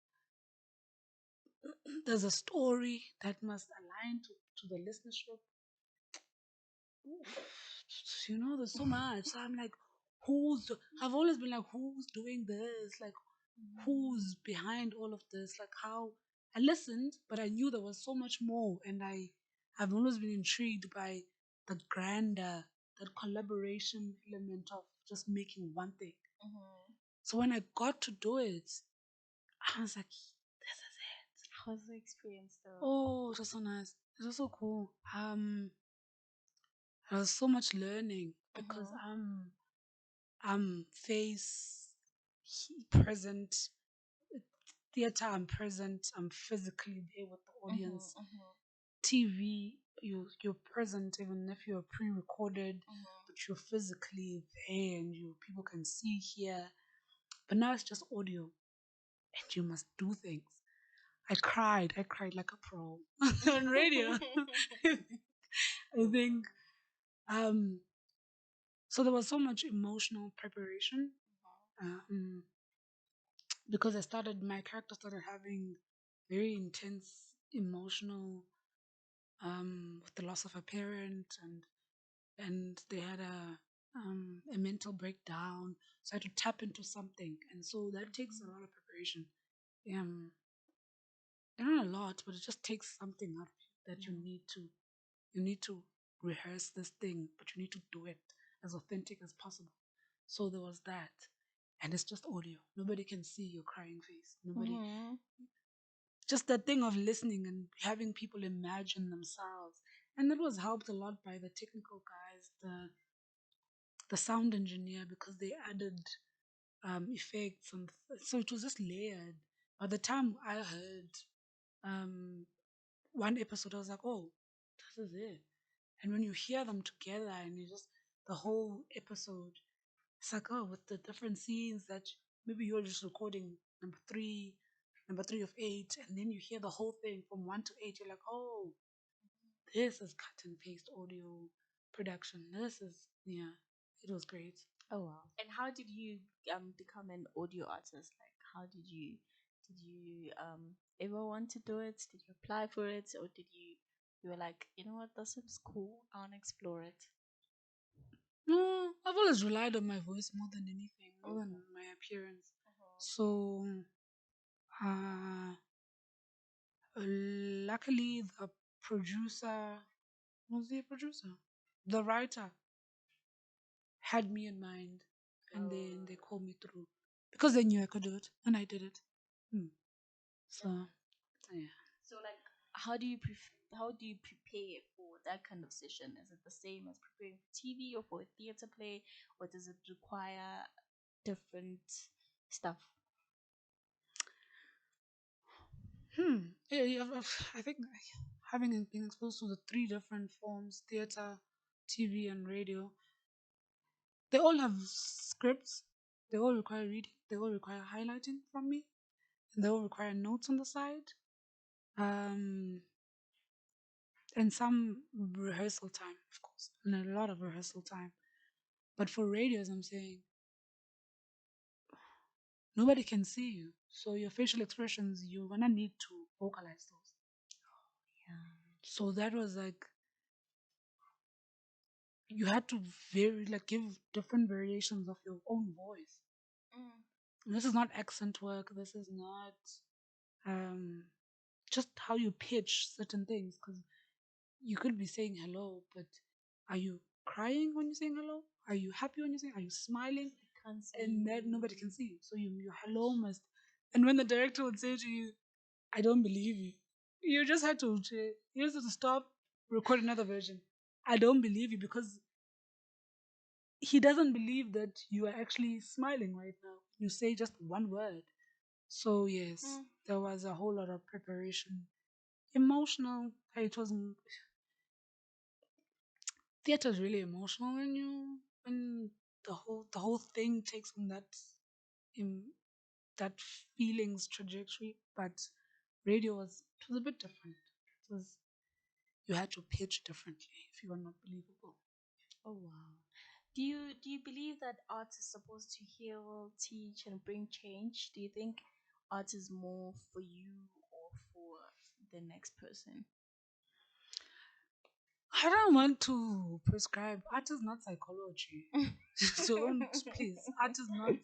there's a story that must align to the listenership. There's so much. So I'm like, I've always been like, who's doing this? Like, who's behind all of this? Like, how I listened, but I knew there was so much more. And I've always been intrigued by the grander, that collaboration element of just making one thing. Mm-hmm. So when I got to do it, I was like, this is it. How's the experience though? Oh, it was so nice. It was so cool. There was so much learning because Mm-hmm. I'm present theater. I'm present. I'm physically there with the audience. Mm-hmm. TV, you're present even if you're pre-recorded, Mm-hmm. but you're physically there and people can see here. But now it's just audio, and you must do things. I cried like a pro on radio. I think um so there was so much emotional preparation um, because my character started having very intense emotional with the loss of a parent, and they had a mental breakdown, so I had to tap into something, and so that takes a lot of preparation. Um, not a lot, but it just takes something out of you that you need to rehearse this thing, but you need to do it as authentic as possible. So there was that, and it's just audio. Nobody can see your crying face. Nobody, Mm-hmm. just that thing of listening and having people imagine themselves. And that was helped a lot by the technical guys, the sound engineer, because they added effects, and so it was just layered. By the time I heard um, one episode, I was like, oh, this is it. And when you hear them together and you just the whole episode, it's like, oh, with the different scenes that maybe you're just recording number three of eight, and then you hear the whole thing from one to eight, you're like, oh, this is cut and paste audio production. This is, yeah, it was great. Oh wow. And how did you become an audio artist? Like how did you ever want to do it? Did you apply for it, or did you were like, you know what, this is cool, I wanna explore it? No, I've always relied on my voice more than anything, more than Mm-hmm. my appearance. Mm-hmm. So, uh, luckily, the producer was the producer, the writer had me in mind, and then they Oh. called me through because they knew I could do it, and I did it. Hmm. So, yeah. So like, how do you prepare for that kind of session? Is it the same as preparing for TV or for a theater play, or does it require different stuff? Yeah, yeah, I think having been exposed to the three different forms, theater, TV, and radio, they all have scripts. They all require reading. They all require highlighting from me. And they all require notes on the side. Um, and some rehearsal time, of course, and a lot of rehearsal time. But for radio, as I'm saying, nobody can see you. So your facial expressions, you're gonna need to vocalize those. Yeah. So that was like you had to vary, like give different variations of your own voice. Mm. And this is not accent work. This is not um, just how you pitch certain things. Because you could be saying hello, but are you crying when you're saying hello? Are you happy when you're saying? Are you smiling? Can't see And that you. nobody can see you. So your hello must. And when the director would say to you, "I don't believe you," you just had to stop, record another version. I don't believe you because he doesn't believe that you are actually smiling right now. You say just one word. So yes, Mm. there was a whole lot of preparation. Emotional. It was theater is really emotional when the whole thing takes on in that feelings trajectory. But radio was a bit different. It was you had to pitch differently if you were not believable. Oh wow. Do you believe that art is supposed to heal, teach, and bring change? Do you think art is more for you or for the next person? I don't want to prescribe. Art is not psychology. So don't, please. Art is not,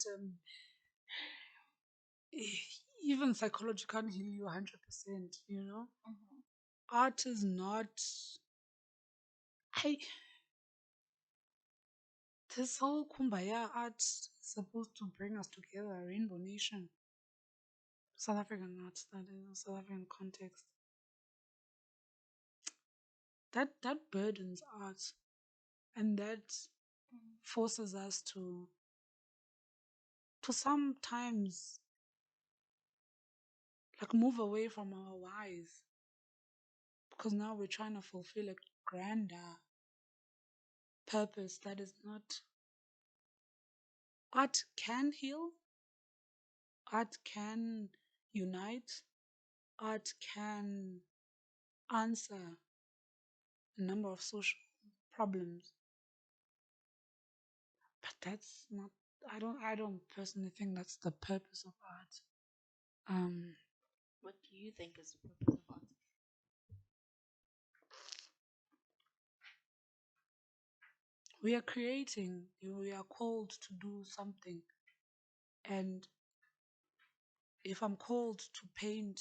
even psychology can't heal you 100%, you know? Mhm. Art is not, I, this whole kumbaya art is supposed to bring us together, a rainbow nation. South African art, that is, South African context. That burdens art, and that forces us to sometimes like move away from our whys, because now we're trying to fulfill a grander purpose that is not. Art can heal, art can unite, art can answer a number of social problems, but that's not. I don't personally think that's the purpose of art. Um, What do you think is the purpose of art? we are creating. We are called to do something, and if I'm called to paint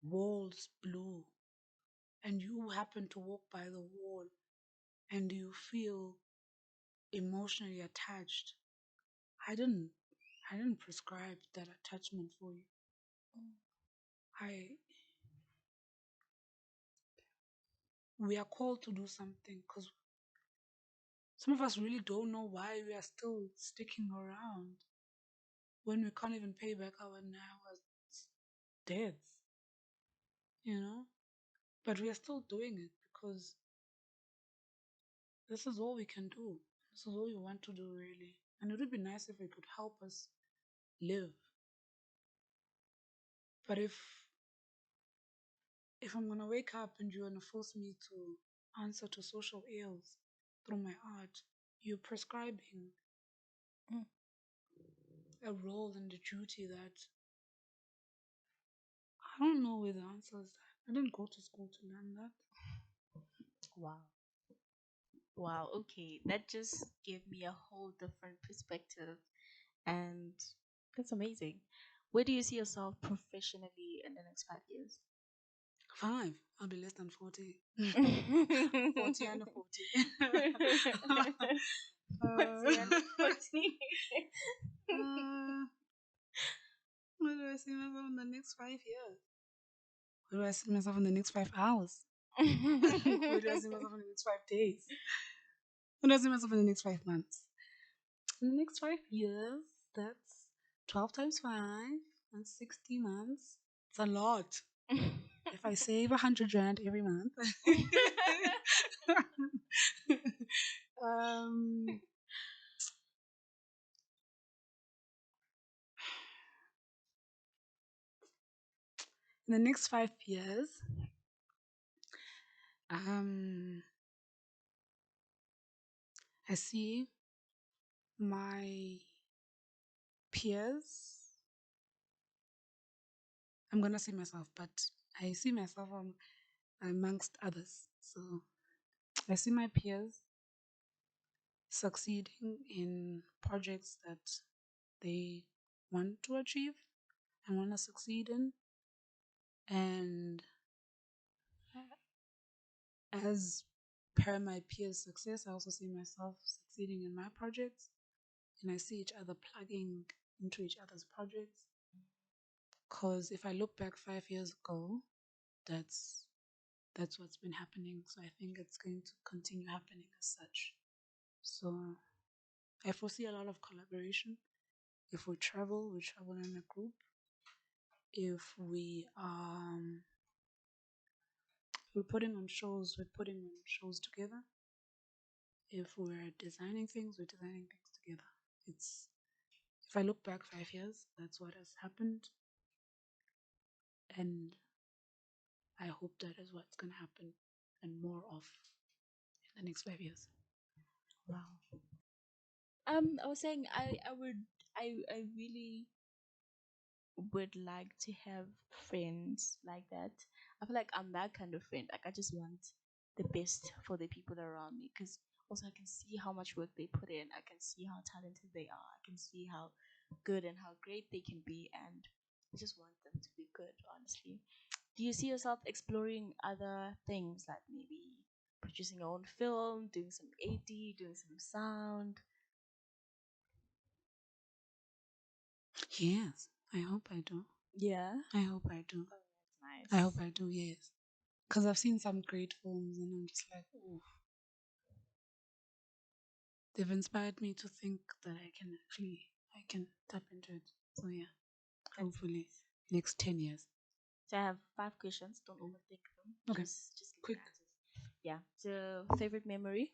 walls blue, and you happen to walk by the wall, and you feel emotionally attached, I didn't. I didn't prescribe that attachment for you. Mm. I We are called to do something because some of us really don't know why we are still sticking around when we can't even pay back our debts, you know? But we are still doing it because this is all we can do. This is all we want to do, really. And it would be nice if it could help us live. But if I'm gonna wake up and you're gonna force me to answer to social ills through my art, you're prescribing Mm. a role and a duty that I don't know where the answer is. I didn't go to school to learn that. Wow. Wow. Okay. That just gave me a whole different perspective. And that's amazing. Where do you see yourself professionally in the next 5 years? 5. I'll be less than 40. 40 under 40. 40 and 40. uh, where do I see myself in the next 5 years? Where do I see myself in the next 5 hours? Where do I see myself in the next 5 days? Where do I see myself in the next 5 months? In the next 5 years, that's 12 times 5. That's 60 months. It's a lot. If I save 100 rand every month, um, in the next 5 years, um, I see my peers. I'm gonna see myself, but I see myself amongst others. So I see my peers succeeding in projects that they want to achieve and want to succeed in, and as per my peers' success, I also see myself succeeding in my projects, and I see each other plugging into each other's projects. Because if I look back 5 years ago, that's that's what's been happening. So I think it's going to continue happening as such. So I foresee a lot of collaboration. If we travel in a group. If we're putting on shows, we're putting on shows together. If we're designing things, we're designing things together. It's If I look back 5 years, that's what has happened, and I hope that is what's gonna happen and more of in the next 5 years. Wow. I was saying I really would like to have friends like that. I feel like I'm that kind of friend. Like I just want the best for the people around me because also I can see how much work they put in. I can see how talented they are. I can see how good and how great they can be, and I just want them to be good. Honestly, do you see yourself exploring other things like maybe producing your own film, doing some AD, doing some sound? Yes, I hope I do. Yeah. I hope I do. Oh, that's I hope nice. I do, yes. Because I've seen some great films and I'm just like, oh, they've inspired me to think that I can tap into it. So yeah, That's hopefully nice. next 10 years. So I have 5 questions. Don't overthink them. Okay, Just give me quick. the answers. Yeah. So favorite memory?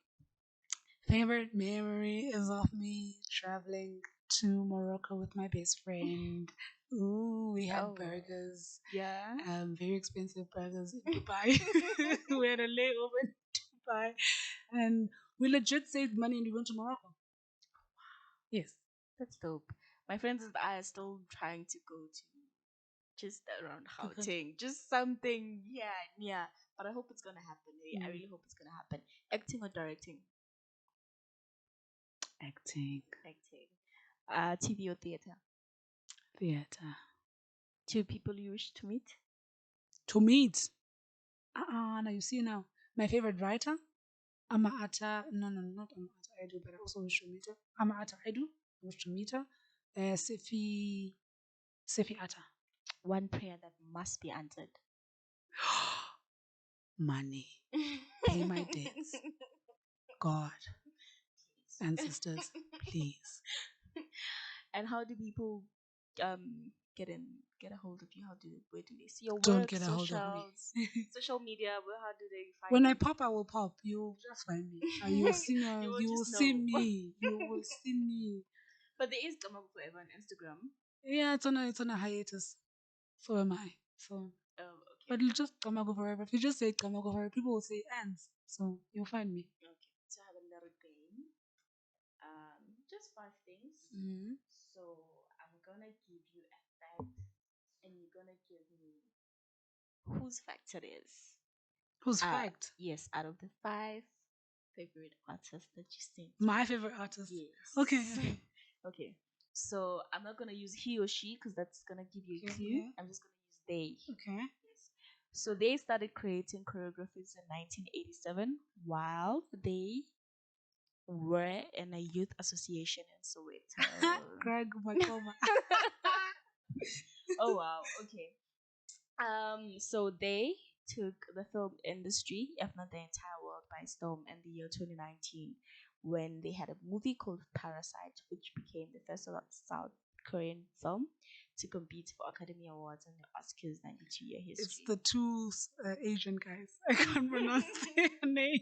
Favorite memory is of me traveling to Morocco with my best friend. Ooh, we had Oh, burgers, yeah. very expensive burgers in Dubai. We had a layover in Dubai, and we legit saved money and we went to Morocco. Yes. That's dope. My friends and I are still trying to go to just around The country. Gauteng, just something, yeah, yeah. But I hope it's gonna happen. I Mm. really hope it's gonna happen. Acting or directing? Acting, Acting. TV or theater? theater. Two people you wish to meet? To meet. Now you see now. My favorite writer, Ama no, no, not Ama Edu, but I also wish to meet her. Ama Edu, I wish to meet her. Sefi Atta. One prayer that must be answered. Money. Pay my debts. God, ancestors, please. And how do people get a hold of you? How do where do they see your Don't work, get a hold of me. social media? Where how do they find When I you? pop, I will pop. You'll just find me. You will see me. You will You will just see know. me. You will see me. But there is Camagu Forever on Instagram. Yeah, it's on a hiatus. So am I. So, Oh, but okay. it'll just Camagu forever. If you just say Camagu forever, people will say ants. So you'll find me. Okay. So I have another game. Just 5 things. Mm-hmm. So I'm gonna give you a fact, and you're gonna give me whose fact it is. Who's fact? Yes, out of the five favorite artists that you sent me. My favorite artist. Okay, Yes. okay. Okay. So I'm not gonna use he or she because that's gonna give you a Okay, clue. yeah. I'm just gonna use they. Okay. Yes. So they started creating choreographies in 1987 while they were in a youth association in Soweto. Greg Makoma. Oh wow. Okay. So they took the film industry, if not the entire world, by storm in the year 2019 when they had a movie called Parasite, which became the first South Korean film to compete for Academy Awards and the Oscars 92-year It's history. the two Asian guys. I can't pronounce their names.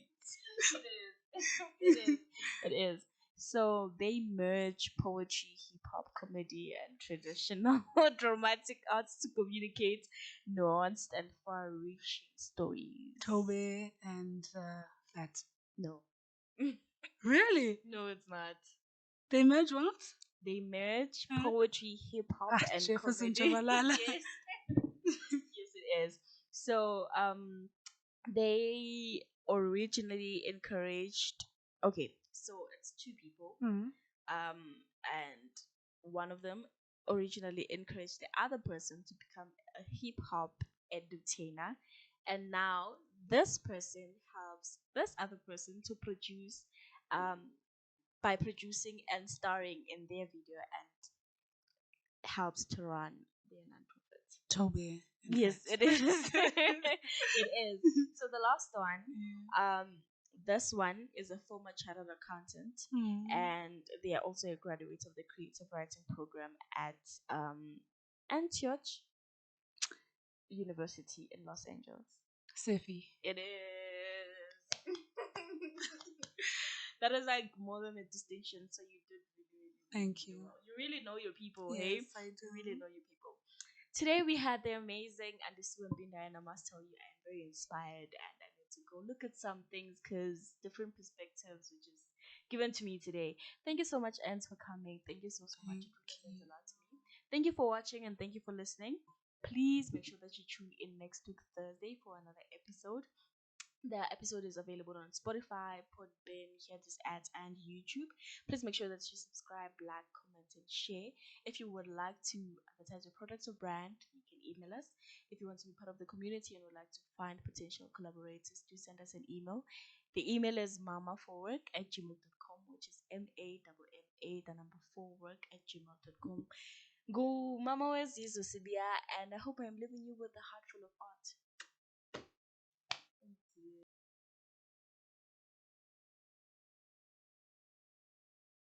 It is. It is. So they merge poetry, hip hop, comedy, and traditional dramatic arts to communicate nuanced and far-reaching stories. Tobe and Fat. No, Really? no, it's not. They merge what? They merge Huh? poetry, hip hop, and Jefferson comedy. Chabalala. Yes, yes, it is. So, they originally encouraged. Okay, so it's two people. Mm. And one of them originally encouraged the other person to become a hip hop entertainer, and now this person helps this other person to produce, um, by producing and starring in their video, and helps to run their nonprofit. Tobe and Yes, Fat. it is. It is. So the last one, this one is a former chartered accountant, Mm. and they are also a graduate of the creative writing program at Antioch University in Los Angeles. Sefi. It is. That is like more than a distinction. So you did really, really, Thank really you. well. You really know your people, Yes, hey? I do. You really know your people. Today we had the amazing Andisiwe Mpinda, and I must tell you, I'm very inspired, and I need to go look at some things because different perspectives were just given to me today. Thank you so much, Ans, for coming. Thank you so much. Thank It really meant you. a lot to me. Thank you for watching and thank you for listening. Please make sure that you tune in next week, Thursday, for another episode. The episode is available on Spotify, Podbean, Hear This Ads, and YouTube. Please make sure that you subscribe, like, comment, and share. If you would like to advertise your product or brand, you can email us. If you want to be part of the community and would like to find potential collaborators, do send us an email. The email is mamaforwork@gmail.com, which is MAMMA, the number 4work@gmail.com. Go Mama Wezizwe Sibia, and I hope I'm leaving you with a heart full of art.